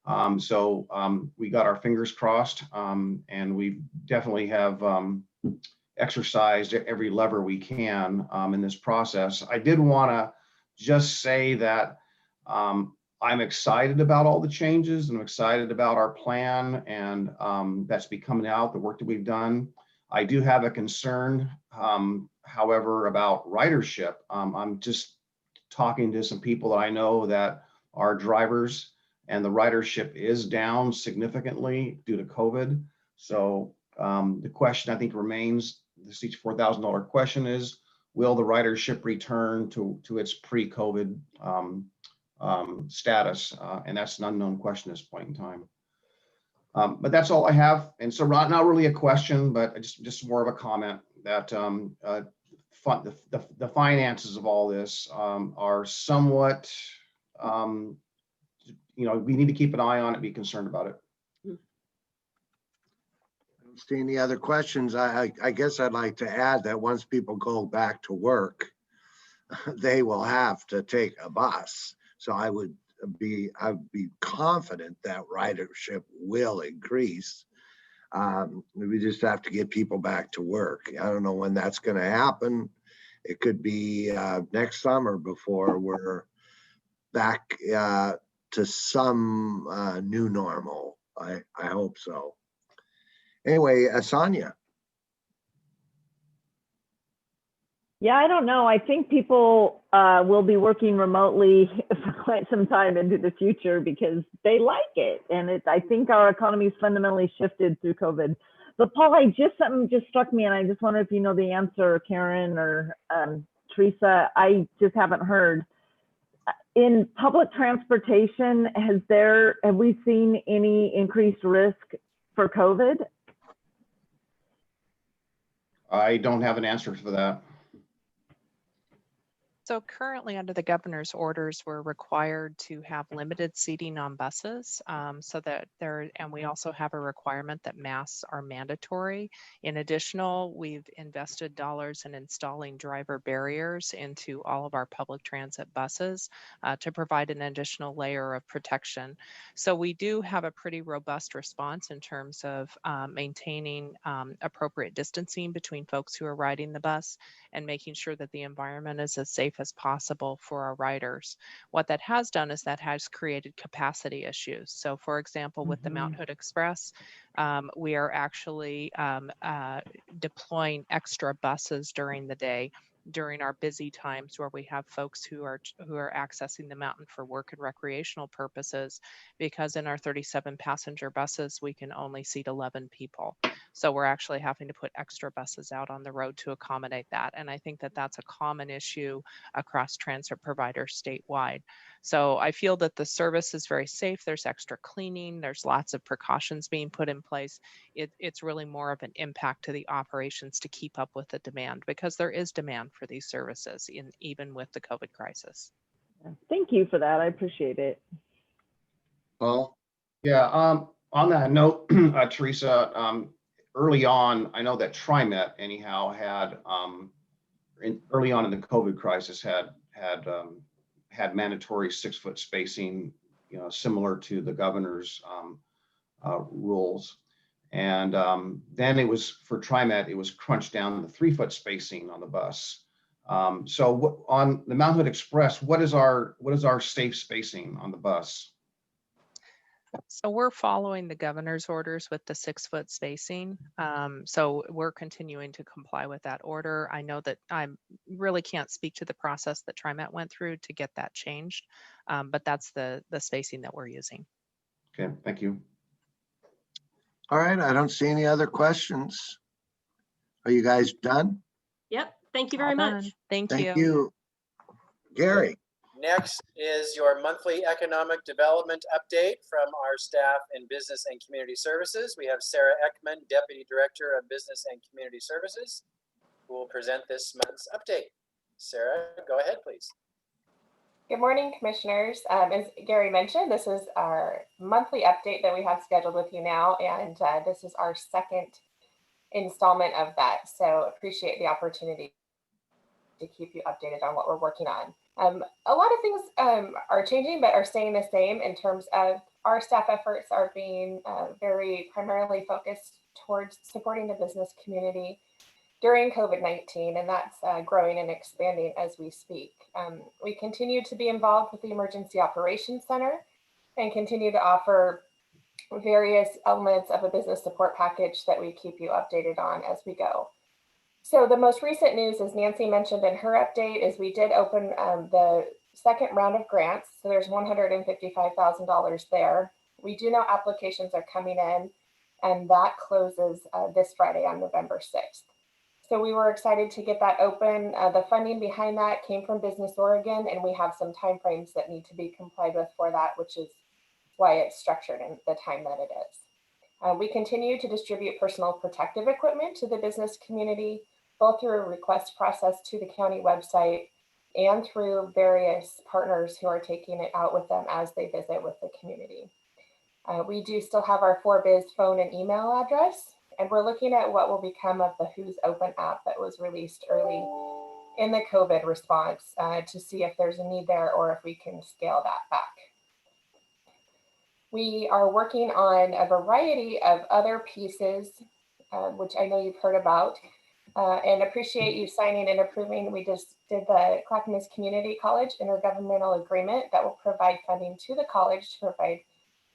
Speaker 7: We got our fingers crossed, and we definitely have exercised every lever we can in this process. I did want to just say that I'm excited about all the changes, and I'm excited about our plan, and that's be coming out, the work that we've done. I do have a concern, however, about ridership. I'm just talking to some people that I know that are drivers, and the ridership is down significantly due to COVID. So the question I think remains, the $64,000 question is, will the ridership return to its pre-COVID status? And that's an unknown question at this point in time. But that's all I have. And so not really a question, but just more of a comment that the finances of all this are somewhat, you know, we need to keep an eye on it, be concerned about it.
Speaker 9: I don't see any other questions. I guess I'd like to add that once people go back to work, they will have to take a bus. So I would be confident that ridership will increase. We just have to get people back to work. I don't know when that's going to happen. It could be next summer before we're back to some new normal. I hope so. Anyway, Sonia.
Speaker 8: Yeah, I don't know. I think people will be working remotely for quite some time into the future because they like it. And I think our economy's fundamentally shifted through COVID. But Paul, something just struck me, and I just wonder if you know the answer, Karen or Teresa. I just haven't heard. In public transportation, have we seen any increased risk for COVID?
Speaker 7: I don't have an answer for that.
Speaker 11: So currently, under the governor's orders, we're required to have limited seating on buses, and we also have a requirement that masks are mandatory. In addition, we've invested dollars in installing driver barriers into all of our public transit buses to provide an additional layer of protection. So we do have a pretty robust response in terms of maintaining appropriate distancing between folks who are riding the bus and making sure that the environment is as safe as possible for our riders. What that has done is that has created capacity issues. So for example, with the Mount Hood Express, we are actually deploying extra buses during the day during our busy times where we have folks who are accessing the mountain for work and recreational purposes, because in our 37 passenger buses, we can only seat 11 people. So we're actually having to put extra buses out on the road to accommodate that. And I think that that's a common issue across transit providers statewide. So I feel that the service is very safe. There's extra cleaning. There's lots of precautions being put in place. It's really more of an impact to the operations to keep up with the demand, because there is demand for these services even with the COVID crisis.
Speaker 8: Thank you for that. I appreciate it.
Speaker 9: Paul?
Speaker 7: Yeah, on that note, Teresa, early on, I know that TriMet anyhow had, early on in the COVID crisis had mandatory 6-foot spacing, similar to the governor's rules. And then it was, for TriMet, it was crunched down to 3-foot spacing on the bus. So on the Mount Hood Express, what is our safe spacing on the bus?
Speaker 11: So we're following the governor's orders with the 6-foot spacing. So we're continuing to comply with that order. I know that I really can't speak to the process that TriMet went through to get that changed, but that's the spacing that we're using.
Speaker 7: Okay, thank you.
Speaker 9: All right, I don't see any other questions. Are you guys done?
Speaker 10: Yep. Thank you very much.
Speaker 11: Thank
Speaker 9: Thank you. Gary?
Speaker 1: Next is your monthly economic development update from our staff in Business and Community Services. We have Sarah Ekman, Deputy Director of Business and Community Services, who will present this month's update. Sarah, go ahead, please.
Speaker 12: Good morning, Commissioners. As Gary mentioned, this is our monthly update that we have scheduled with you now, and this is our second installment of that. So appreciate the opportunity to keep you updated on what we're working on. A lot of things are changing, but are staying the same in terms of our staff efforts are being very primarily focused towards supporting the business community during COVID-19, and that's growing and expanding as we speak. We continue to be involved with the Emergency Operations Center and continue to offer various elements of a business support package that we keep you updated on as we go. So the most recent news, as Nancy mentioned in her update, is we did open the second round of grants. So there's $155,000 there. We do know applications are coming in, and that closes this Friday on November 6th. So we were excited to get that open. The funding behind that came from Business Oregon, and we have some timeframes that need to be complied with for that, which is why it's structured in the time that it is. We continue to distribute personal protective equipment to the business community, both through a request process to the county website and through various partners who are taking it out with them as they visit with the community. We do still have our 4Biz phone and email address, and we're looking at what will become of the Who's Open app that was released early in the COVID response to see if there's a need there or if we can scale that back. We are working on a variety of other pieces, which I know you've heard about, and appreciate you signing and approving. We just did the Clackamas Community College intergovernmental agreement that will provide funding to the college to provide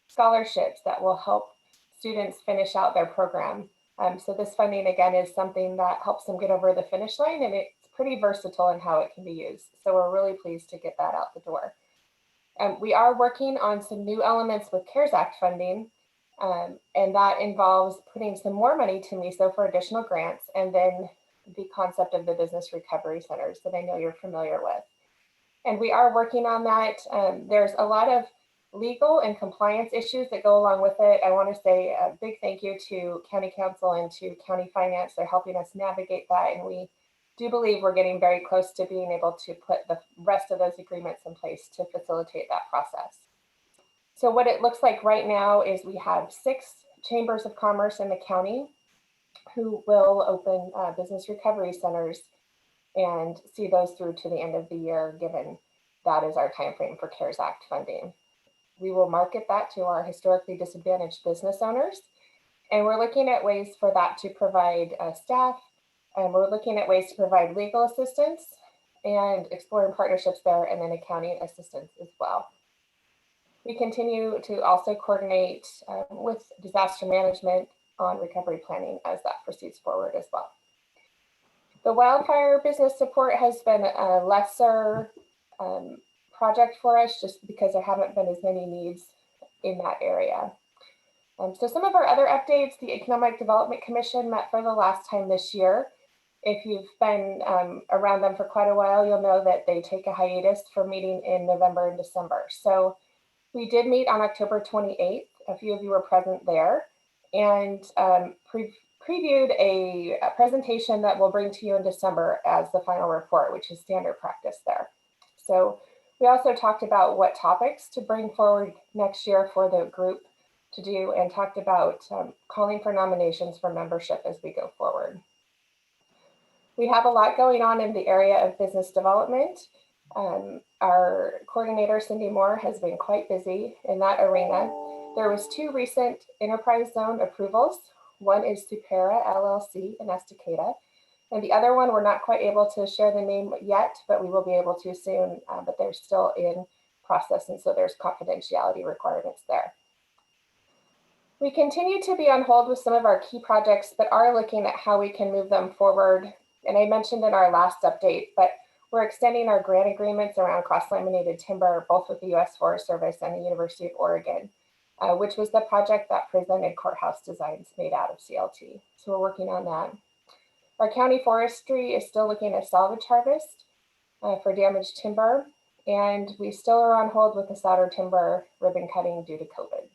Speaker 12: scholarships that will help students finish out their program. So this funding, again, is something that helps them get over the finish line, and it's pretty versatile in how it can be used. So we're really pleased to get that out the door. We are working on some new elements with CARES Act funding, and that involves putting some more money to MISO for additional grants, and then the concept of the business recovery centers that I know you're familiar with. And we are working on that. There's a lot of legal and compliance issues that go along with it. I want to say a big thank you to County Council and to County Finance. They're helping us navigate that, and we do believe we're getting very close to being able to put the rest of those agreements in place to facilitate that process. So what it looks like right now is we have 6 chambers of commerce in the county who will open business recovery centers and see those through to the end of the year, given that is our timeframe for CARES Act funding. We will market that to our historically disadvantaged business owners, and we're looking at ways for that to provide staff, and we're looking at ways to provide legal assistance and exploring partnerships there, and then accounting assistance as well. We continue to also coordinate with disaster management on recovery planning as that proceeds forward as well. The wildfire business support has been a lesser project for us just because there haven't been as many needs in that area. So some of our other updates, the Economic Development Commission met for the last time this year. If you've been around them for quite a while, you'll know that they take a hiatus for meeting in November and December. So we did meet on October 28th. A few of you were present there, and previewed a presentation that we'll bring to you in December as the final report, which is standard practice there. So we also talked about what topics to bring forward next year for the group to do, and talked about calling for nominations for membership as we go forward. We have a lot going on in the area of business development. Our coordinator, Cindy Moore, has been quite busy in that arena. There was 2 recent enterprise zone approvals. One is Supera LLC in Estacada, and the other one we're not quite able to share the name yet, but we will be able to soon, but they're still in process, and so there's confidentiality requirements there. We continue to be on hold with some of our key projects, but are looking at how we can move them forward. And I mentioned in our last update, but we're extending our grant agreements around cross-laminated timber, both with the U.S. Forest Service and the University of Oregon, which was the project that presented courthouse designs made out of CLT. So we're working on that. Our county forestry is still looking at salvage harvest for damaged timber, and we still are on hold with the Souder timber ribbon cutting due to COVID.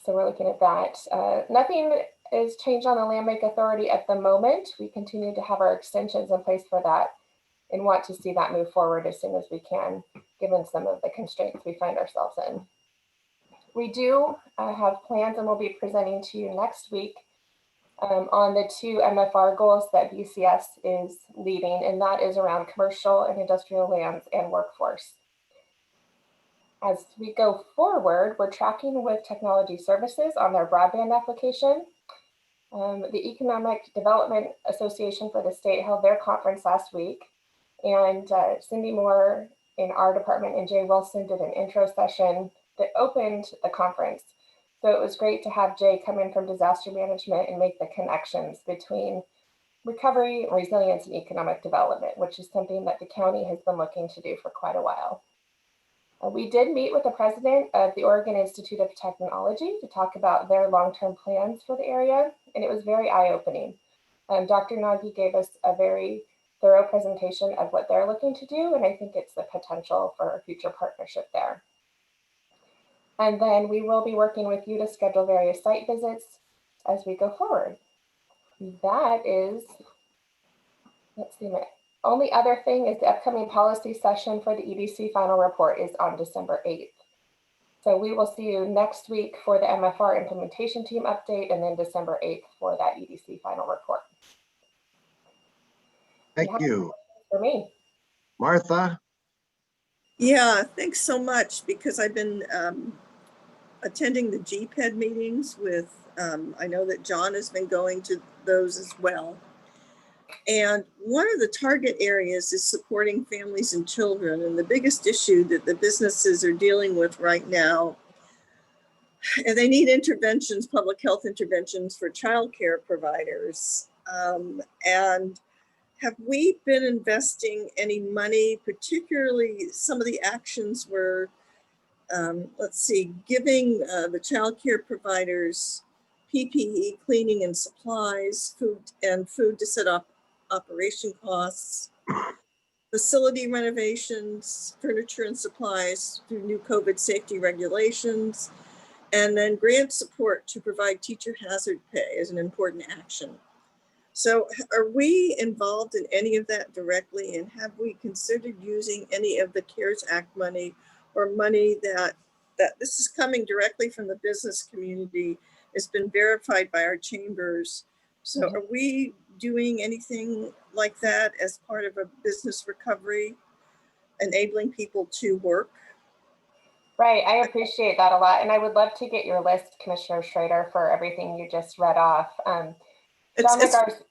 Speaker 12: So we're looking at that. Nothing is changed on the Land Bank Authority at the moment. We continue to have our extensions in place for that and want to see that move forward as soon as we can, given some of the constraints we find ourselves in. We do have plans, and we'll be presenting to you next week on the 2 MFR goals that BCS is leading, and that is around commercial and industrial lands and workforce. As we go forward, we're tracking with Technology Services on their broadband application. The Economic Development Association for the state held their conference last week, and Cindy Moore in our department and Jay Wilson did an intro session that opened the conference. So it was great to have Jay come in from disaster management and make the connections between recovery, resilience, and economic development, which is something that the county has been looking to do for quite a while. We did meet with the president of the Oregon Institute of Technology to talk about their long-term plans for the area, and it was very eye-opening. Dr. Nagy gave us a very thorough presentation of what they're looking to do, and I think it's the potential for a future partnership there. And then we will be working with you to schedule various site visits as we go forward. That is, let's see, my only other thing is the upcoming policy session for the EDC final report is on December 8th. So we will see you next week for the MFR implementation team update, and then December 8th for that EDC final report.
Speaker 9: Thank you.
Speaker 12: For me.
Speaker 9: Martha?
Speaker 2: Yeah, thanks so much, because I've been attending the GPED meetings with, I know that John has been going to those as well. And one of the target areas is supporting families and children. And the biggest issue that the businesses are dealing with right now, and they need interventions, public health interventions for childcare providers. And have we been investing any money, particularly some of the actions were, let's see, giving the childcare providers PPE, cleaning and supplies, food to set up operation costs, facility renovations, furniture and supplies through new COVID safety regulations, and then grant support to provide teacher hazard pay as an important action. So are we involved in any of that directly? And have we considered using any of the CARES Act money or money that this is coming directly from the business community? It's been verified by our chambers. So are we doing anything like that as part of a business recovery, enabling people to work?
Speaker 12: Right, I appreciate that a lot. And I would love to get your list, Commissioner Schrader, for everything you just read off. John McGar's.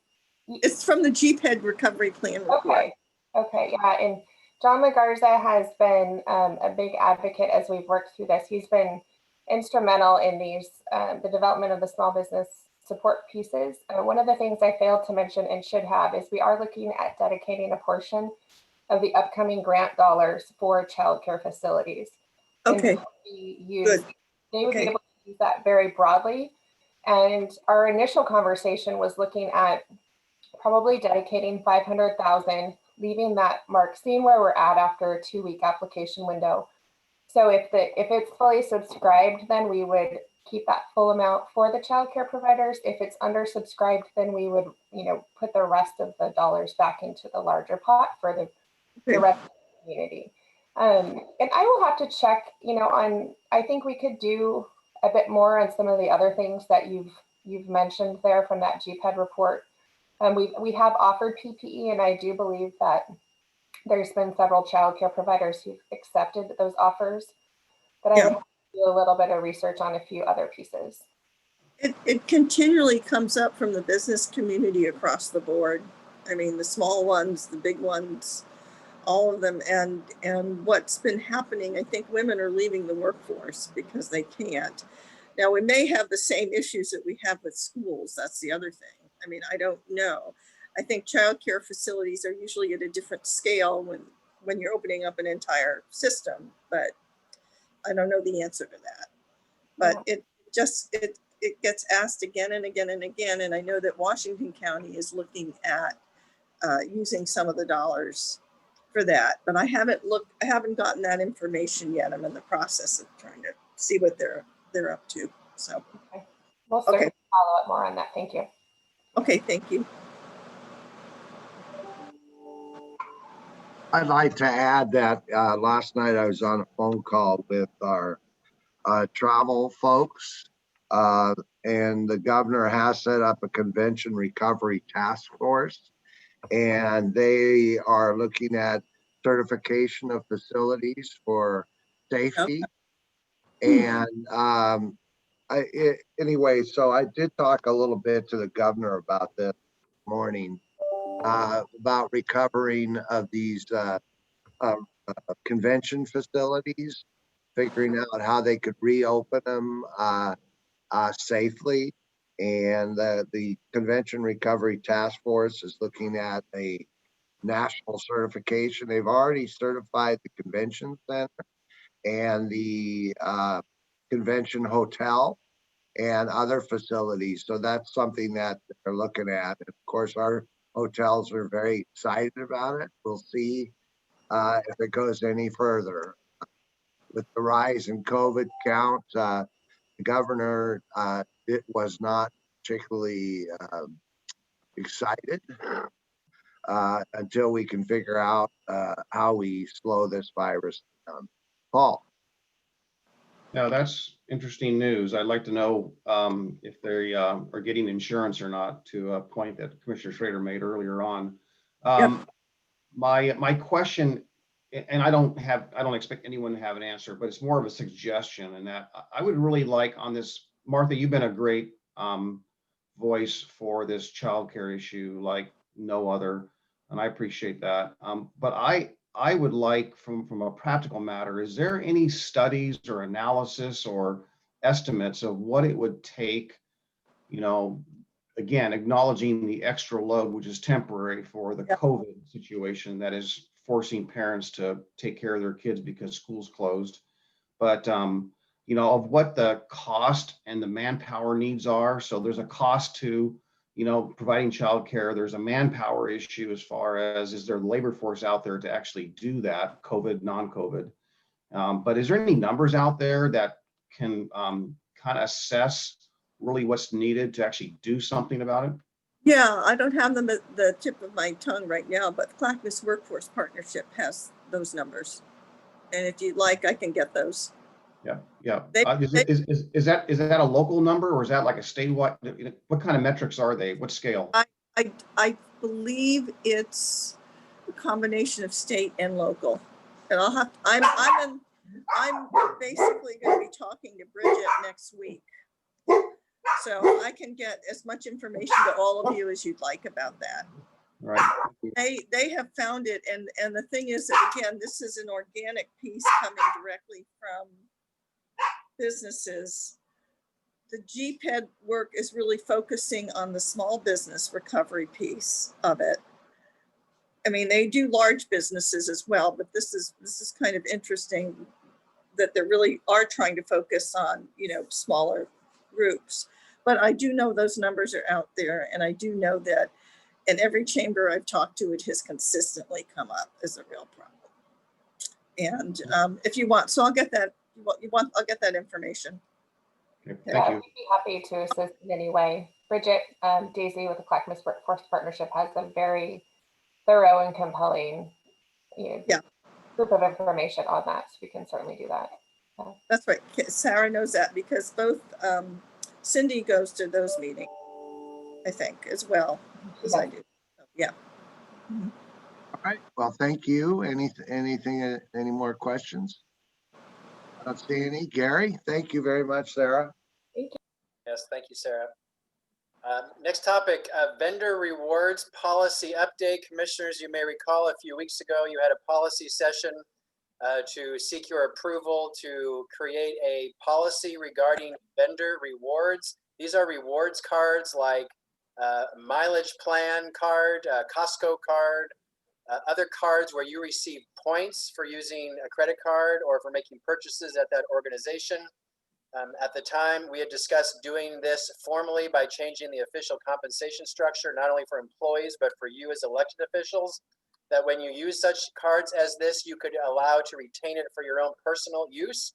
Speaker 2: It's from the GPED recovery plan report.
Speaker 12: Okay, okay, yeah. And John McGarza has been a big advocate as we've worked through this. He's been instrumental in these, the development of the small business support pieces. One of the things I failed to mention and should have is we are looking at dedicating a portion of the upcoming grant dollars for childcare facilities.
Speaker 2: Okay,
Speaker 12: good. They would be able to use that very broadly. And our initial conversation was looking at probably dedicating 500,000, leaving that mark, seeing where we're at after a 2-week application window. So if it's fully subscribed, then we would keep that full amount for the childcare providers. If it's undersubscribed, then we would, put the rest of the dollars back into the larger pot for the rest of the community. And I will have to check, I think we could do a bit more on some of the other things that you've mentioned there from that GPED report. We have offered PPE, and I do believe that there's been several childcare providers who've accepted those offers, but I would do a little bit of research on a few other pieces.
Speaker 2: It continually comes up from the business community across the board. I mean, the small ones, the big ones, all of them. And what's been happening, I think women are leaving the workforce because they can't. Now, we may have the same issues that we have with schools. That's the other thing. I mean, I don't know. I think childcare facilities are usually at a different scale when you're opening up an entire system, but I don't know the answer to that. But it gets asked again and again and again. And I know that Washington County is looking at using some of the dollars for that, but I haven't gotten that information yet. I'm in the process of trying to see what they're up to. So
Speaker 12: We'll certainly follow up more on that. Thank you.
Speaker 2: Okay, thank you.
Speaker 9: I'd like to add that last night I was on a phone call with our travel folks, and the governor has set up a convention recovery task force, and they are looking at certification of facilities for safety. And anyway, so I did talk a little bit to the governor about this morning, about recovering of these convention facilities, figuring out how they could reopen them safely. And the Convention Recovery Task Force is looking at a national certification. They've already certified the convention center and the convention hotel and other facilities. So that's something that they're looking at. And of course, our hotels are very excited about it. We'll see if it goes any further. With the rise in COVID count, the governor was not particularly excited until we can figure out how we slow this virus down. Paul.
Speaker 7: Now that's interesting news. I'd like to know if they are getting insurance or not, to a point that Commissioner Schrader made earlier on. My question, and I don't expect anyone to have an answer, but it's more of a suggestion, and that I would really like on this, Martha, you've been a great voice for this childcare issue like no other, and I appreciate that. But I would like, from a practical matter, is there any studies or analysis or estimates of what it would take, again, acknowledging the extra load, which is temporary for the COVID situation that is forcing parents to take care of their kids because school's closed, but of what the cost and the manpower needs are. So there's a cost to providing childcare. There's a manpower issue as far as, is there labor force out there to actually do that, COVID, non-COVID? But is there any numbers out there that can kind of assess really what's needed to actually do something about it?
Speaker 2: Yeah, I don't have them at the tip of my tongue right now, but Clackamas Workforce Partnership has those numbers. And if you'd like, I can get those.
Speaker 7: Yeah, yeah.
Speaker 2: They-
Speaker 7: Is that a local number or is that like a statewide? What kind of metrics are they? What scale?
Speaker 2: I believe it's a combination of state and local. And I'm basically going to be talking to Bridget next week. So I can get as much information to all of you as you'd like about that.
Speaker 7: Right.
Speaker 2: They have found it, and the thing is that, again, this is an organic piece coming directly from businesses. The GPED work is really focusing on the small business recovery piece of it. I mean, they do large businesses as well, but this is kind of interesting that they really are trying to focus on, smaller groups. But I do know those numbers are out there, and I do know that in every chamber I've talked to, it has consistently come up as a real problem. And if you want, so I'll get that. I'll get that information.
Speaker 7: Okay, thank you.
Speaker 12: We'd be happy to assist in any way. Bridget, Daisy with the Clackamas Workforce Partnership has a very thorough and compelling group of information on that, so we can certainly do that.
Speaker 2: That's right. Sarah knows that because both Cindy goes to those meetings, I think, as well as I do. So, yeah. Mm-hmm.
Speaker 9: All right. Well, thank you. Any more questions? I don't see any. Gary, thank you very much, Sarah.
Speaker 1: Yes, thank you, Sarah. Next topic, vendor rewards policy update. Commissioners, you may recall a few weeks ago, you had a policy session to seek your approval to create a policy regarding vendor rewards. These are rewards cards like mileage plan card, Costco card, other cards where you receive points for using a credit card or for making purchases at that organization. At the time, we had discussed doing this formally by changing the official compensation structure, not only for employees, but for you as elected officials, that when you use such cards as this, you could allow to retain it for your own personal use,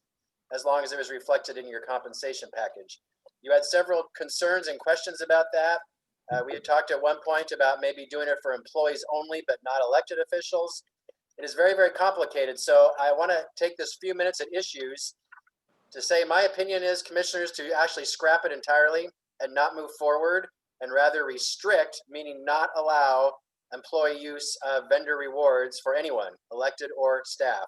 Speaker 1: as long as it was reflected in your compensation package. You had several concerns and questions about that. We had talked at one point about maybe doing it for employees only, but not elected officials. It is very, very complicated. So I want to take this few minutes at issues to say my opinion is, commissioners, to actually scrap it entirely and not move forward, and rather restrict, meaning not allow employee use of vendor rewards for anyone, elected or staff.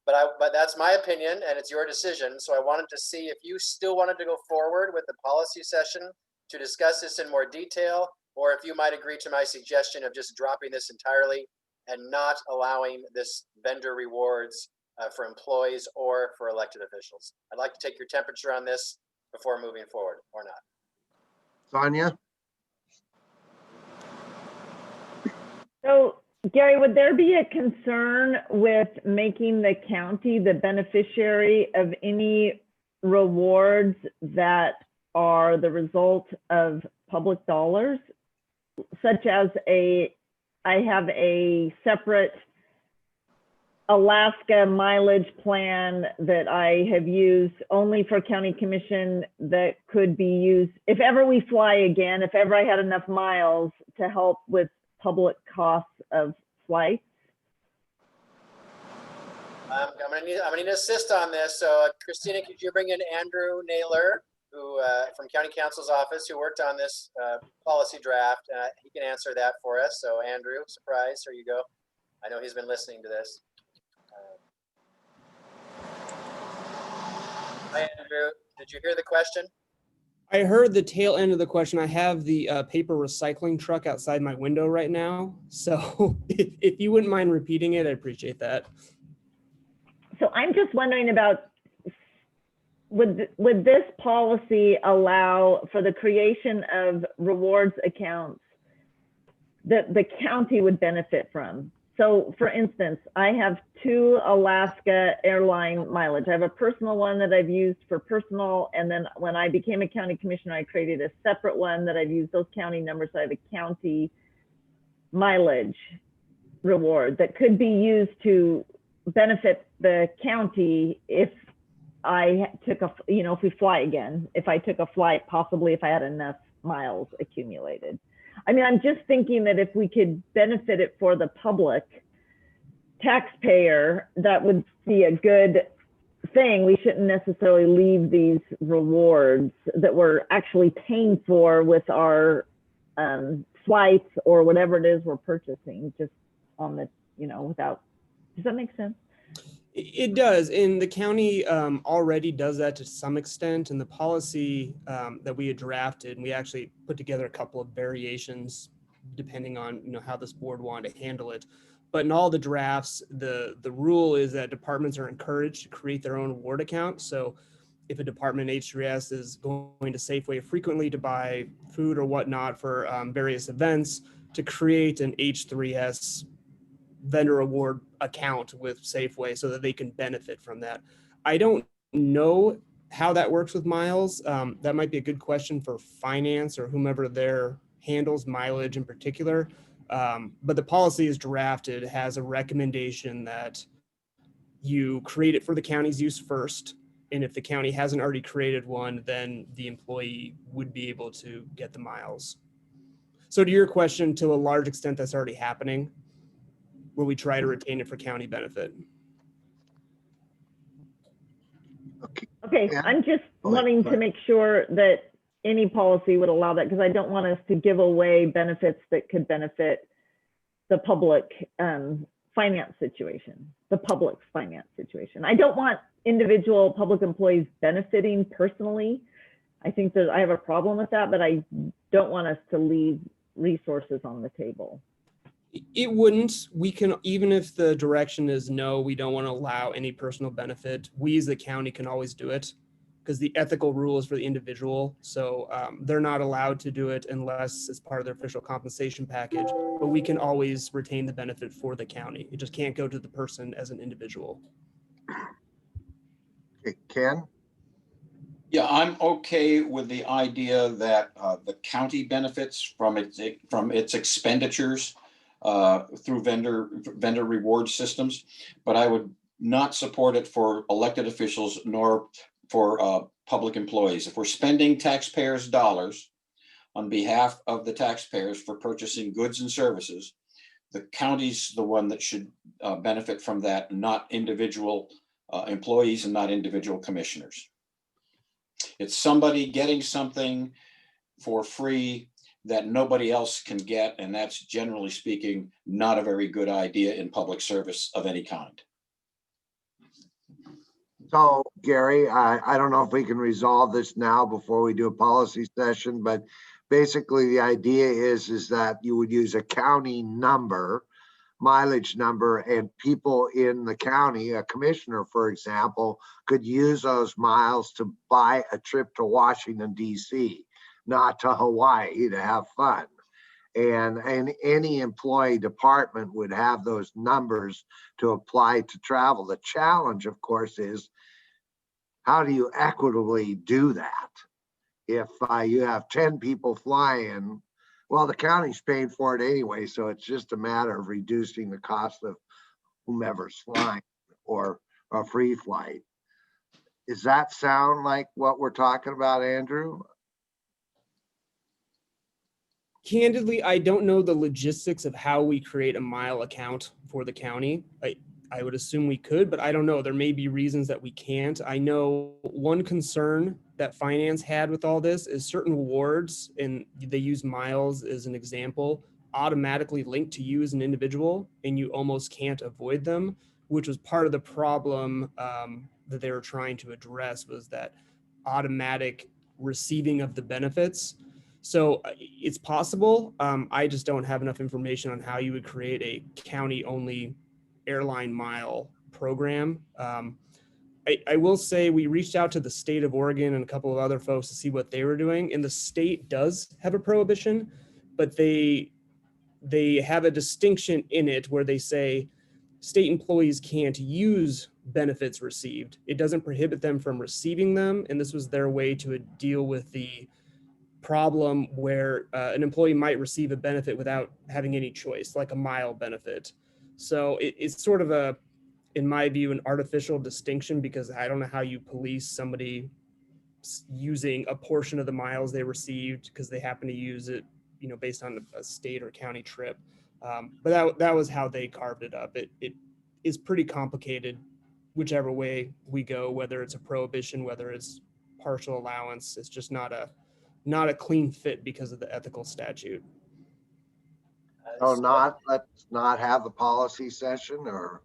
Speaker 1: But that's my opinion, and it's your decision. So I wanted to see if you still wanted to go forward with the policy session to discuss this in more detail, or if you might agree to my suggestion of just dropping this entirely and not allowing this vendor rewards for employees or for elected officials. I'd like to take your temperature on this before moving forward, or not.
Speaker 9: Sonia?
Speaker 8: So, Gary, would there be a concern with making the county the beneficiary of any rewards that are the result of public dollars, such as I have a separate Alaska mileage plan that I have used only for county commission that could be used if ever we fly again, if ever I had enough miles to help with public costs of flights?
Speaker 1: I'm gonna need to assist on this. So Christina, could you bring in Andrew Naylor, who from County Counsel's office, who worked on this policy draft? He can answer that for us. So Andrew, surprise, here you go. I know he's been listening to this. Hi, Andrew. Did you hear the question?
Speaker 13: I heard the tail end of the question. I have the paper recycling truck outside my window right now. So if you wouldn't mind repeating it, I'd appreciate that.
Speaker 8: So I'm just wondering about, would this policy allow for the creation of rewards accounts that the county would benefit from? So for instance, I have 2 Alaska airline mileage. I have a personal one that I've used for personal. And then when I became a county commissioner, I created a separate one that I've used those county numbers. So I have a county mileage reward that could be used to benefit the county if I took if we fly again, if I took a flight, possibly if I had enough miles accumulated. I mean, I'm just thinking that if we could benefit it for the public taxpayer, that would be a good thing. We shouldn't necessarily leave these rewards that we're actually paying for with our swipes or whatever it is we're purchasing just on the, without, does that make sense?
Speaker 13: It does, and the county already does that to some extent. And the policy that we had drafted, and we actually put together a couple of variations depending on how this board wanted to handle it. But in all the drafts, the rule is that departments are encouraged to create their own award account. So if a department H3S is going to Safeway frequently to buy food or whatnot for various events, to create an H3S vendor award account with Safeway so that they can benefit from that. I don't know how that works with miles. That might be a good question for finance or whomever there handles mileage in particular. But the policy is drafted has a recommendation that you create it for the county's use first. And if the county hasn't already created one, then the employee would be able to get the miles. So to your question, to a large extent, that's already happening, where we try to retain it for county benefit.
Speaker 8: Okay, I'm just wanting to make sure that any policy would allow that, because I don't want us to give away benefits that could benefit the public finance situation, the public's finance situation. I don't want individual public employees benefiting personally. I think that I have a problem with that, but I don't want us to leave resources on the table.
Speaker 13: It wouldn't. We can, even if the direction is no, we don't want to allow any personal benefit, we as the county can always do it, because the ethical rule is for the individual. So they're not allowed to do it unless it's part of their official compensation package, but we can always retain the benefit for the county. It just can't go to the person as an individual.
Speaker 9: Okay, Ken?
Speaker 4: Yeah, I'm okay with the idea that the county benefits from its expenditures through vendor reward systems, but I would not support it for elected officials nor for public employees. If we're spending taxpayers' dollars on behalf of the taxpayers for purchasing goods and services, the county's the one that should benefit from that, not individual employees and not individual commissioners. It's somebody getting something for free that nobody else can get, and that's, generally speaking, not a very good idea in public service of any kind.
Speaker 9: So, Gary, I don't know if we can resolve this now before we do a policy session, but basically the idea is that you would use a county number, mileage number, and people in the county, a commissioner, for example, could use those miles to buy a trip to Washington, DC, not to Hawaii to have fun. And any employee department would have those numbers to apply to travel. The challenge, of course, is how do you equitably do that? If you have 10 people flying, well, the county's paying for it anyway, so it's just a matter of reducing the cost of whomever's flying or a free flight. Does that sound like what we're talking about, Andrew?
Speaker 13: Candidly, I don't know the logistics of how we create a mile account for the county. I would assume we could, but I don't know. There may be reasons that we can't. I know one concern that finance had with all this is certain awards, and they use miles as an example, automatically linked to you as an individual, and you almost can't avoid them, which was part of the problem that they were trying to address, was that automatic receiving of the benefits. So it's possible. I just don't have enough information on how you would create a county-only airline mile program. I will say we reached out to the state of Oregon and a couple of other folks to see what they were doing, and the state does have a prohibition, but they have a distinction in it where they say state employees can't use benefits received. It doesn't prohibit them from receiving them, and this was their way to deal with the problem where an employee might receive a benefit without having any choice, like a mile benefit. So it's sort of a, in my view, an artificial distinction, because I don't know how you police somebody using a portion of the miles they received because they happen to use it based on a state or county trip. But that was how they carved it up. It is pretty complicated, whichever way we go, whether it's a prohibition, whether it's partial allowance. It's just not a clean fit because of the ethical statute.
Speaker 9: So let's not have a policy session or.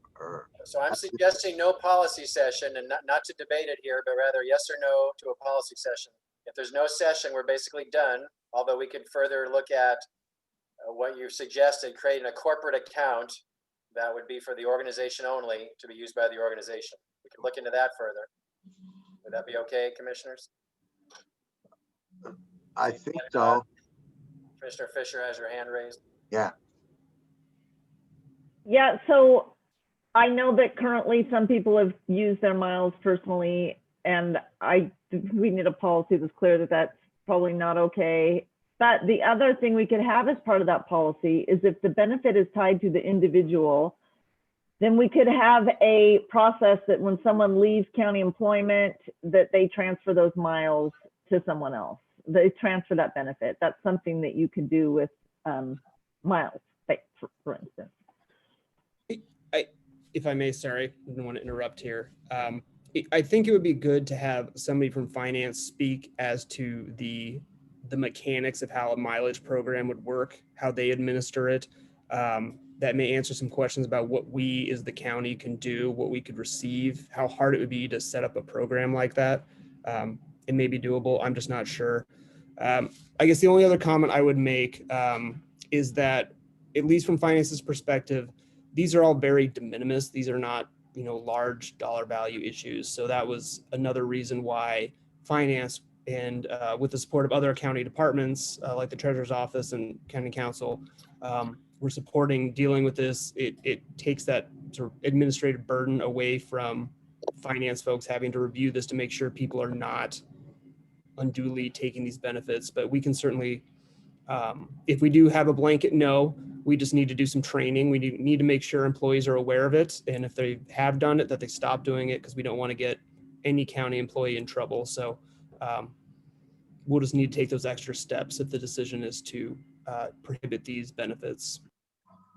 Speaker 1: So I'm suggesting no policy session, and not to debate it here, but rather yes or no to a policy session. If there's no session, we're basically done, although we could further look at what you suggested, creating a corporate account that would be for the organization only, to be used by the organization. We could look into that further. Would that be okay, commissioners?
Speaker 9: I think so.
Speaker 1: Commissioner Fisher has your hand raised.
Speaker 9: Yeah.
Speaker 8: Yeah, so I know that currently some people have used their miles personally, and we need a policy that's clear that that's probably not okay. But the other thing we could have as part of that policy is if the benefit is tied to the individual, then we could have a process that when someone leaves county employment, that they transfer those miles to someone else. They transfer that benefit. That's something that you could do with miles, for instance.
Speaker 13: If I may, sorry, I didn't want to interrupt here. I think it would be good to have somebody from finance speak as to the mechanics of how a mileage program would work, how they administer it. That may answer some questions about what we as the county can do, what we could receive, how hard it would be to set up a program like that. It may be doable. I'm just not sure. I guess the only other comment I would make is that, at least from finance's perspective, these are all very de minimis. These are not, large dollar value issues. So that was another reason why finance and with the support of other county departments like the treasurer's office and county council, we're supporting dealing with this. It takes that sort of administrative burden away from finance folks having to review this to make sure people are not unduly taking these benefits. But we can certainly, if we do have a blanket no, we just need to do some training. We need to make sure employees are aware of it. And if they have done it, that they stop doing it, because we don't want to get any county employee in trouble. So we'll just need to take those extra steps if the decision is to prohibit these benefits.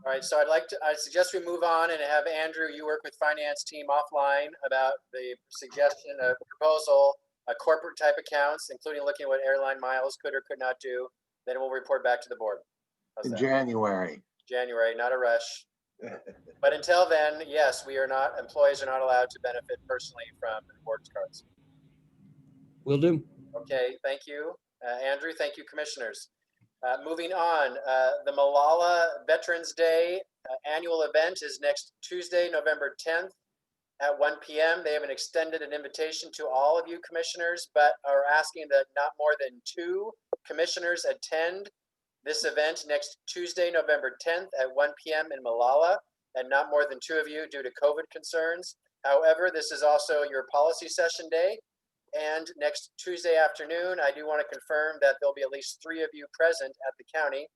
Speaker 1: All right, so I suggest we move on and have Andrew, you work with finance team offline about the suggestion of proposal, corporate type accounts, including looking at what airline miles could or could not do. Then we'll report back to the board. How's
Speaker 9: In
Speaker 1: that?
Speaker 9: January.
Speaker 1: January, not a rush. But until then, yes, employees are not allowed to benefit personally from rewards cards.
Speaker 13: Will do.
Speaker 1: Okay, thank you, Andrew. Thank you, commissioners. Moving on, the Malala Veterans Day annual event is next Tuesday, November 10th at 1 p.m. They have extended an invitation to all of you commissioners, but are asking that not more than 2 commissioners attend this event next Tuesday, November 10th at 1 p.m. in Malala, and not more than 2 of you due to COVID concerns. However, this is also your policy session day. And next Tuesday afternoon, I do want to confirm that there'll be at least 3 of you present at the county,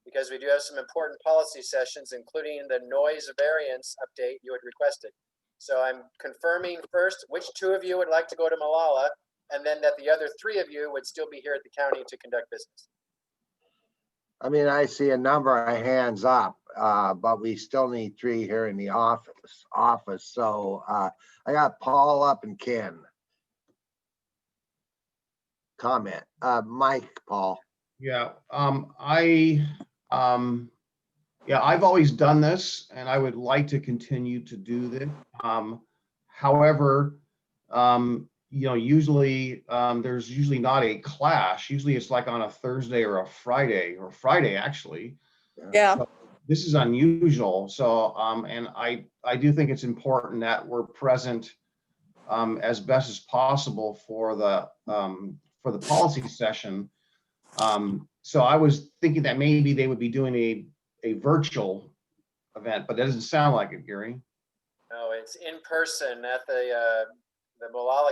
Speaker 1: because we do have some important policy sessions, including the noise variance update you had requested. So I'm confirming first which 2 of you would like to go to Malala, and then that the other 3 of you would still be here at the county to conduct business.
Speaker 9: I mean, I see a number of hands up, but we still need 3 here in the office. So I got Paul up and Ken. Comment. Mike, Paul.
Speaker 7: Yeah, I've always done this, and I would like to continue to do this. However, usually there's usually not a clash. Usually it's like on a Thursday or a Friday, or Friday actually.
Speaker 2: Yeah.
Speaker 7: So this is unusual. So and I do think it's important that we're present as best as possible for the policy session. So I was thinking that maybe they would be doing a virtual event, but that doesn't sound like it, Gary.
Speaker 1: No, it's in person at the Malala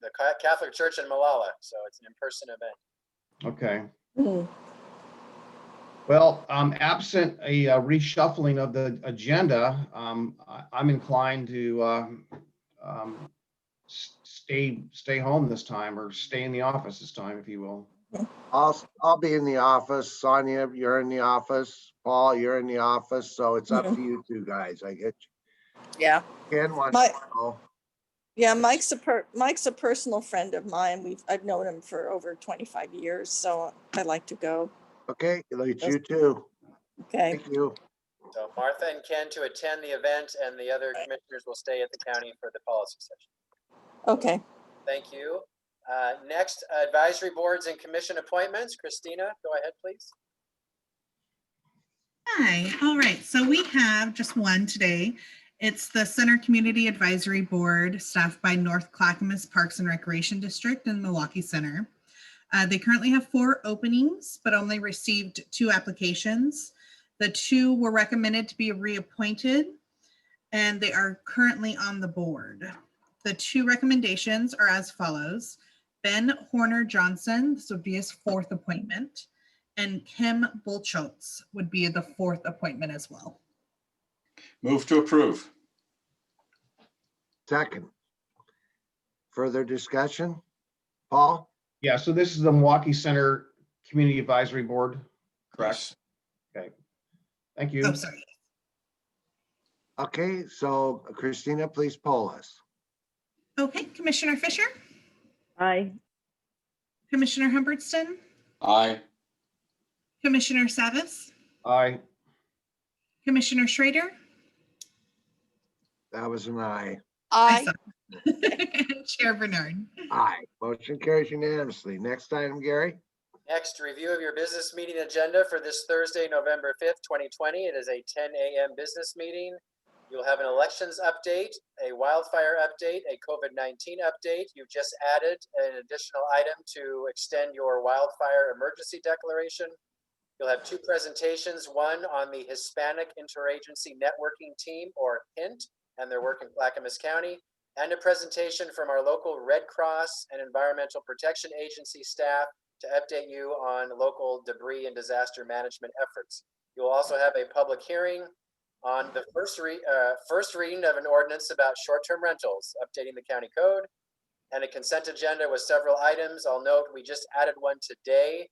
Speaker 1: the Catholic Church in Malala. So it's an in-person event.
Speaker 7: Okay.
Speaker 2: Mhm.
Speaker 7: Well, absent a reshuffling of the agenda, I'm inclined to stay home this time, or stay in the office this time, if you will.
Speaker 9: I'll be in the office. Sonia, you're in the office. Paul, you're in the office. So it's up to you two guys. I get
Speaker 2: Yeah.
Speaker 9: you. Ken wants
Speaker 2: My,
Speaker 9: to go.
Speaker 2: yeah, Mike's a personal friend of mine. I've known him for over 25 years, so I like to go.
Speaker 9: Okay, it's you too.
Speaker 2: Okay.
Speaker 9: Thank you.
Speaker 1: So Martha and Ken to attend the event, and the other commissioners will stay at the county for the policy session.
Speaker 2: Okay.
Speaker 1: Thank you. Next, advisory boards and commission appointments. Christina, go ahead, please.
Speaker 3: Hi, all right, so we have just one today. It's the Center Community Advisory Board, staffed by North Clackamas Parks and Recreation District and Milwaukee Center. They currently have 4 openings, but only received 2 applications. The 2 were recommended to be reappointed, and they are currently on the board. The 2 recommendations are as follows. Ben Horner Johnson, this would be his 4th appointment, and Kim Bolchotz would be the 4th appointment as well.
Speaker 4: Move to approve.
Speaker 9: Second. Further discussion? Paul?
Speaker 7: Yeah, so this is the Milwaukee Center Community Advisory Board, correct?
Speaker 4: Yes.
Speaker 7: Okay. Thank you.
Speaker 3: Oh, sorry.
Speaker 9: Okay, so Christina, please poll us.
Speaker 3: Okay, Commissioner Fisher,
Speaker 8: Aye.
Speaker 3: Commissioner Humbertston,
Speaker 4: Aye.
Speaker 3: Commissioner Savas,
Speaker 7: Aye.
Speaker 3: Commissioner Schrader.
Speaker 9: That was an aye.
Speaker 3: I saw. Chair Bernard.
Speaker 9: Aye. Motion carries unanimously. Next item, Gary.
Speaker 1: Next, review of your business meeting agenda for this Thursday, November 5th, 2020. It is a 10 a.m. business meeting. You'll have an elections update, a wildfire update, a COVID-19 update. You've just added an additional item to extend your wildfire emergency declaration. You'll have 2 presentations, one on the Hispanic Interagency Networking Team, or HINT, and their work in Clackamas County, and a presentation from our local Red Cross and Environmental Protection Agency staff to update you on local debris and disaster management efforts. You'll also have a public hearing on the first reading of an ordinance about short-term rentals, updating the county code, and a consent agenda with several items. I'll note we just added one today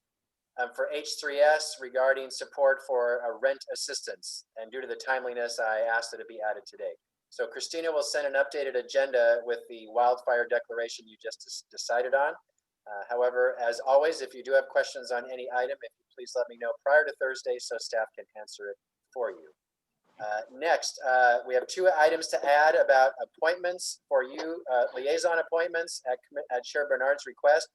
Speaker 1: for H3S regarding support for a rent assistance. And due to the timeliness, I asked that it be added today. So Christina will send an updated agenda with the wildfire declaration you just decided on. However, as always, if you do have questions on any item, if you please let me know prior to Thursday so staff can answer it for you. Next, we have 2 items to add about appointments for you, liaison appointments at Chair Bernard's request.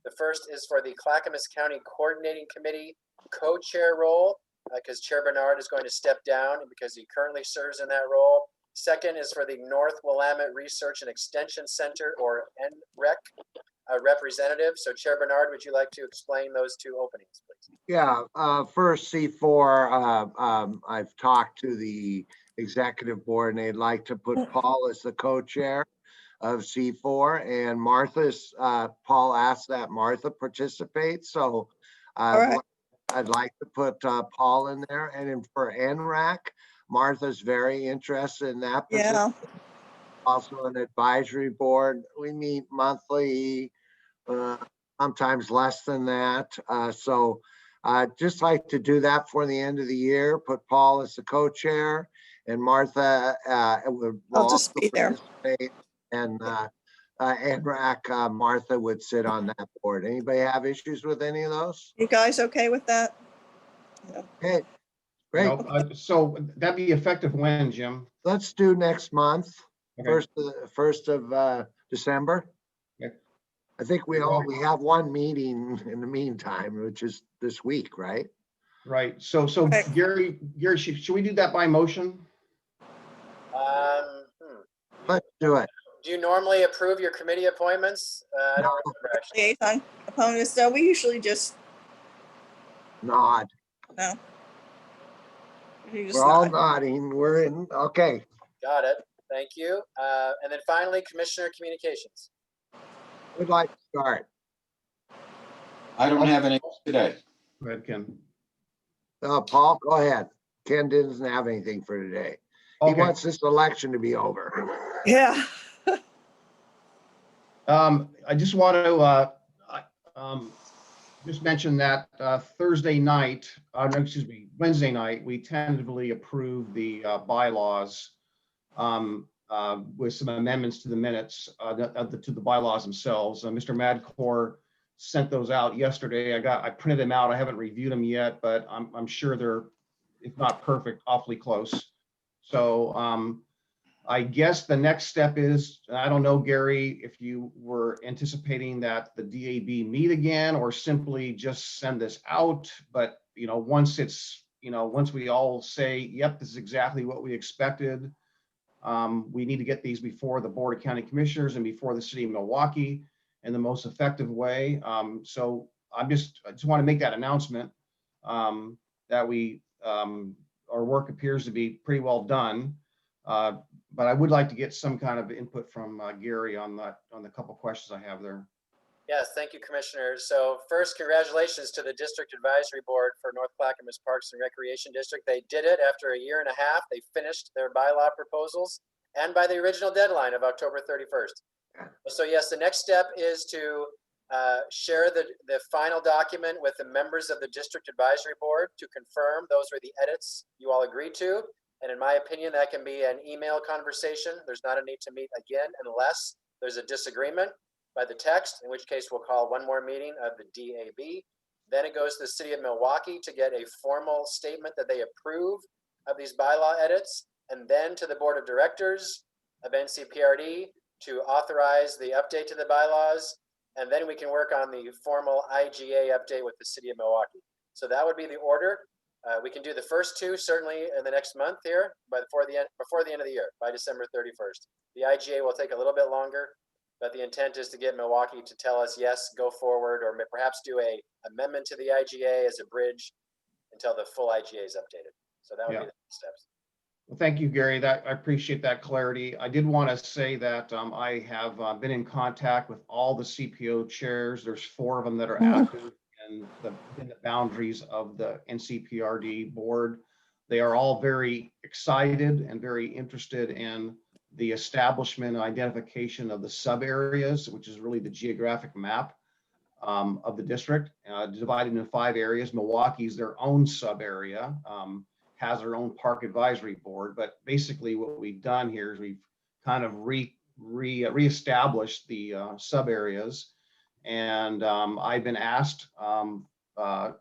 Speaker 1: The first is for the Clackamas County Coordinating Committee co-chair role, because Chair Bernard is going to step down because he currently serves in that role. Second is for the North Willamette Research and Extension Center, or NREC, representative. So Chair Bernard, would you like to explain those 2 openings, please?
Speaker 9: Yeah, first C4, I've talked to the executive board and they'd like to put Paul as the co-chair of C4, and Martha's, Paul asked that Martha participate. So I'd like to put Paul in there. And then for NRAC, Martha's very interested in that position.
Speaker 2: Yeah.
Speaker 9: Also an advisory board. We meet monthly, sometimes less than that. So I'd just like to do that for the end of the year, put Paul as the co-chair, and Martha will
Speaker 2: I'll just be there.
Speaker 9: And NRAC, Martha would sit on that board. Anybody have issues with any of those?
Speaker 2: You guys okay with that? Yeah.
Speaker 9: Okay, great.
Speaker 7: No, so that'd be effective when, Jim?
Speaker 9: Let's do next month,
Speaker 7: Okay.
Speaker 9: first of December.
Speaker 7: Okay.
Speaker 9: I think we have one meeting in the meantime, which is this week, right?
Speaker 7: Right. So Gary, should we do that by motion?
Speaker 9: Let's do it.
Speaker 1: Do you normally approve your committee appointments? I don't remember actually.
Speaker 2: Liaison opponents, no, we usually just,
Speaker 9: Nod.
Speaker 2: no. You just
Speaker 9: We're all
Speaker 2: nod.
Speaker 9: nodding. We're in, okay.
Speaker 1: Got it. Thank you. And then finally, Commissioner Communications.
Speaker 9: Would like to start.
Speaker 4: I don't have any today.
Speaker 7: Go ahead, Ken.
Speaker 9: Paul, go ahead. Ken doesn't have anything for today. He
Speaker 7: Okay.
Speaker 9: wants this election to be over.
Speaker 2: Yeah.
Speaker 7: I just want to just mention that Thursday night, no, excuse me, Wednesday night, we tentatively approved the bylaws with some amendments to the minutes, to the bylaws themselves. Mr. Madcore sent those out yesterday. I printed them out. I haven't reviewed them yet, but I'm sure they're, if not perfect, awfully close. So I guess the next step is, I don't know, Gary, if you were anticipating that the DAB meet again or simply just send this out. But, you know, once it's, you know, once we all say, yep, this is exactly what we expected, we need to get these before the Board of County Commissioners and before the City of Milwaukee in the most effective way. So I just want to make that announcement that our work appears to be pretty well done. But I would like to get some kind of input from Gary on the couple questions I have there.
Speaker 1: Yes, thank you, Commissioners. So first, congratulations to the District Advisory Board for North Clackamas Parks and Recreation District. They did it after a year and a half. They finished their bylaw proposals and by the original deadline of October 31st. So yes, the next step is to share the final document with the members of the District Advisory Board to confirm those were the edits you all agreed to. And in my opinion, that can be an email conversation. There's not a need to meet again unless there's a disagreement by the text, in which case we'll call one more meeting of the DAB. Then it goes to the City of Milwaukee to get a formal statement that they approve of these bylaw edits, and then to the Board of Directors of NCPRD to authorize the update to the bylaws, and then we can work on the formal IGA update with the City of Milwaukee. So that would be the order. We can do the first two certainly in the next month here, but before the end of the year, by December 31st. The IGA will take a little bit longer, but the intent is to get Milwaukee to tell us, yes, go forward, or perhaps do a amendment to the IGA as a bridge until the full IGA is updated. So that would be the next steps.
Speaker 7: Well, thank you, Gary. I appreciate that clarity. I did want to say that I have been in contact with all the CPO chairs. There's 4 of them that are active in the boundaries of the NCPRD board. They are all very excited and very interested in the establishment and identification of the sub areas, which is really the geographic map of the district, divided into 5 areas. Milwaukee's their own sub area, has their own park advisory board. But basically what we've done here is we've kind of reestablished the sub areas. And I've been asked by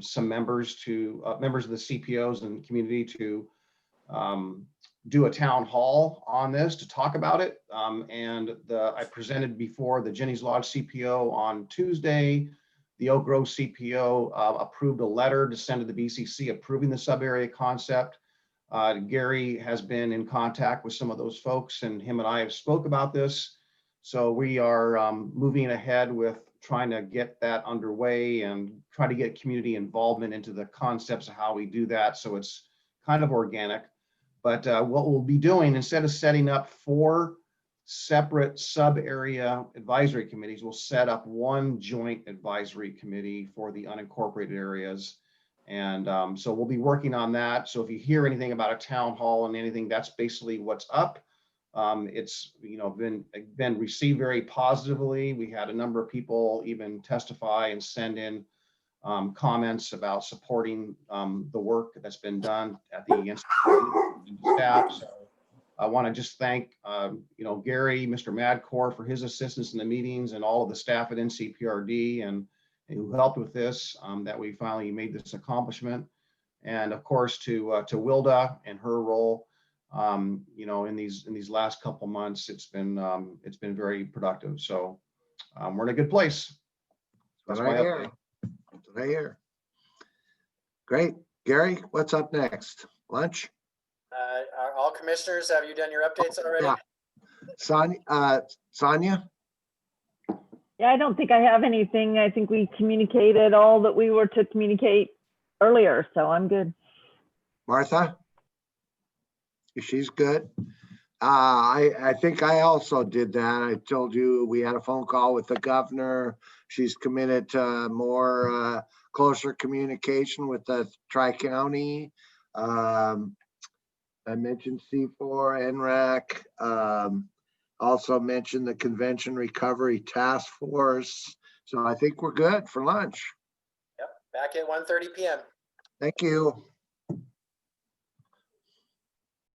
Speaker 7: some members of the CPOs and community to do a town hall on this to talk about it. I presented before the Jenny's Lodge CPO on Tuesday. The Oak Grove CPO approved a letter to send to the BCC approving the sub-area concept. Gary has been in contact with some of those folks, and him and I have spoke about this. So we are moving ahead with trying to get that underway and try to get community involvement into the concepts of how we do that. So it's kind of organic. But what we'll be doing, instead of setting up 4 separate sub-area advisory committees, we'll set up one joint advisory committee for the unincorporated areas. And so we'll be working on that. So if you hear anything about a town hall and anything, that's basically what's up. It's been received very positively. We had a number of people even testify and send in comments about supporting the work that's been done at the institute staff. So I want to just thank Gary, Mr. Madcore for his assistance in the meetings, and all of the staff at NCPRD and who helped with this, that we finally made this accomplishment. And of course to Wilda and her role, in these last couple months, it's been very productive. So we're in a good place.
Speaker 9: That's what I hear. Great. Gary, what's up next? Lunch?
Speaker 1: Are all commissioners, have you done your updates already?
Speaker 9: Yeah. Sonia?
Speaker 8: Yeah, I don't think I have anything. I think we communicated all that we were to communicate earlier, so I'm good.
Speaker 9: Martha? She's good. I think I also did that. I told you we had a phone call with the governor. She's committed to more closer communication with the Tri-County. I mentioned C4, NRAC, also mentioned the Convention Recovery Task Force. So I think we're good for lunch.
Speaker 1: Yep, back at 1:30 p.m.
Speaker 9: Thank you.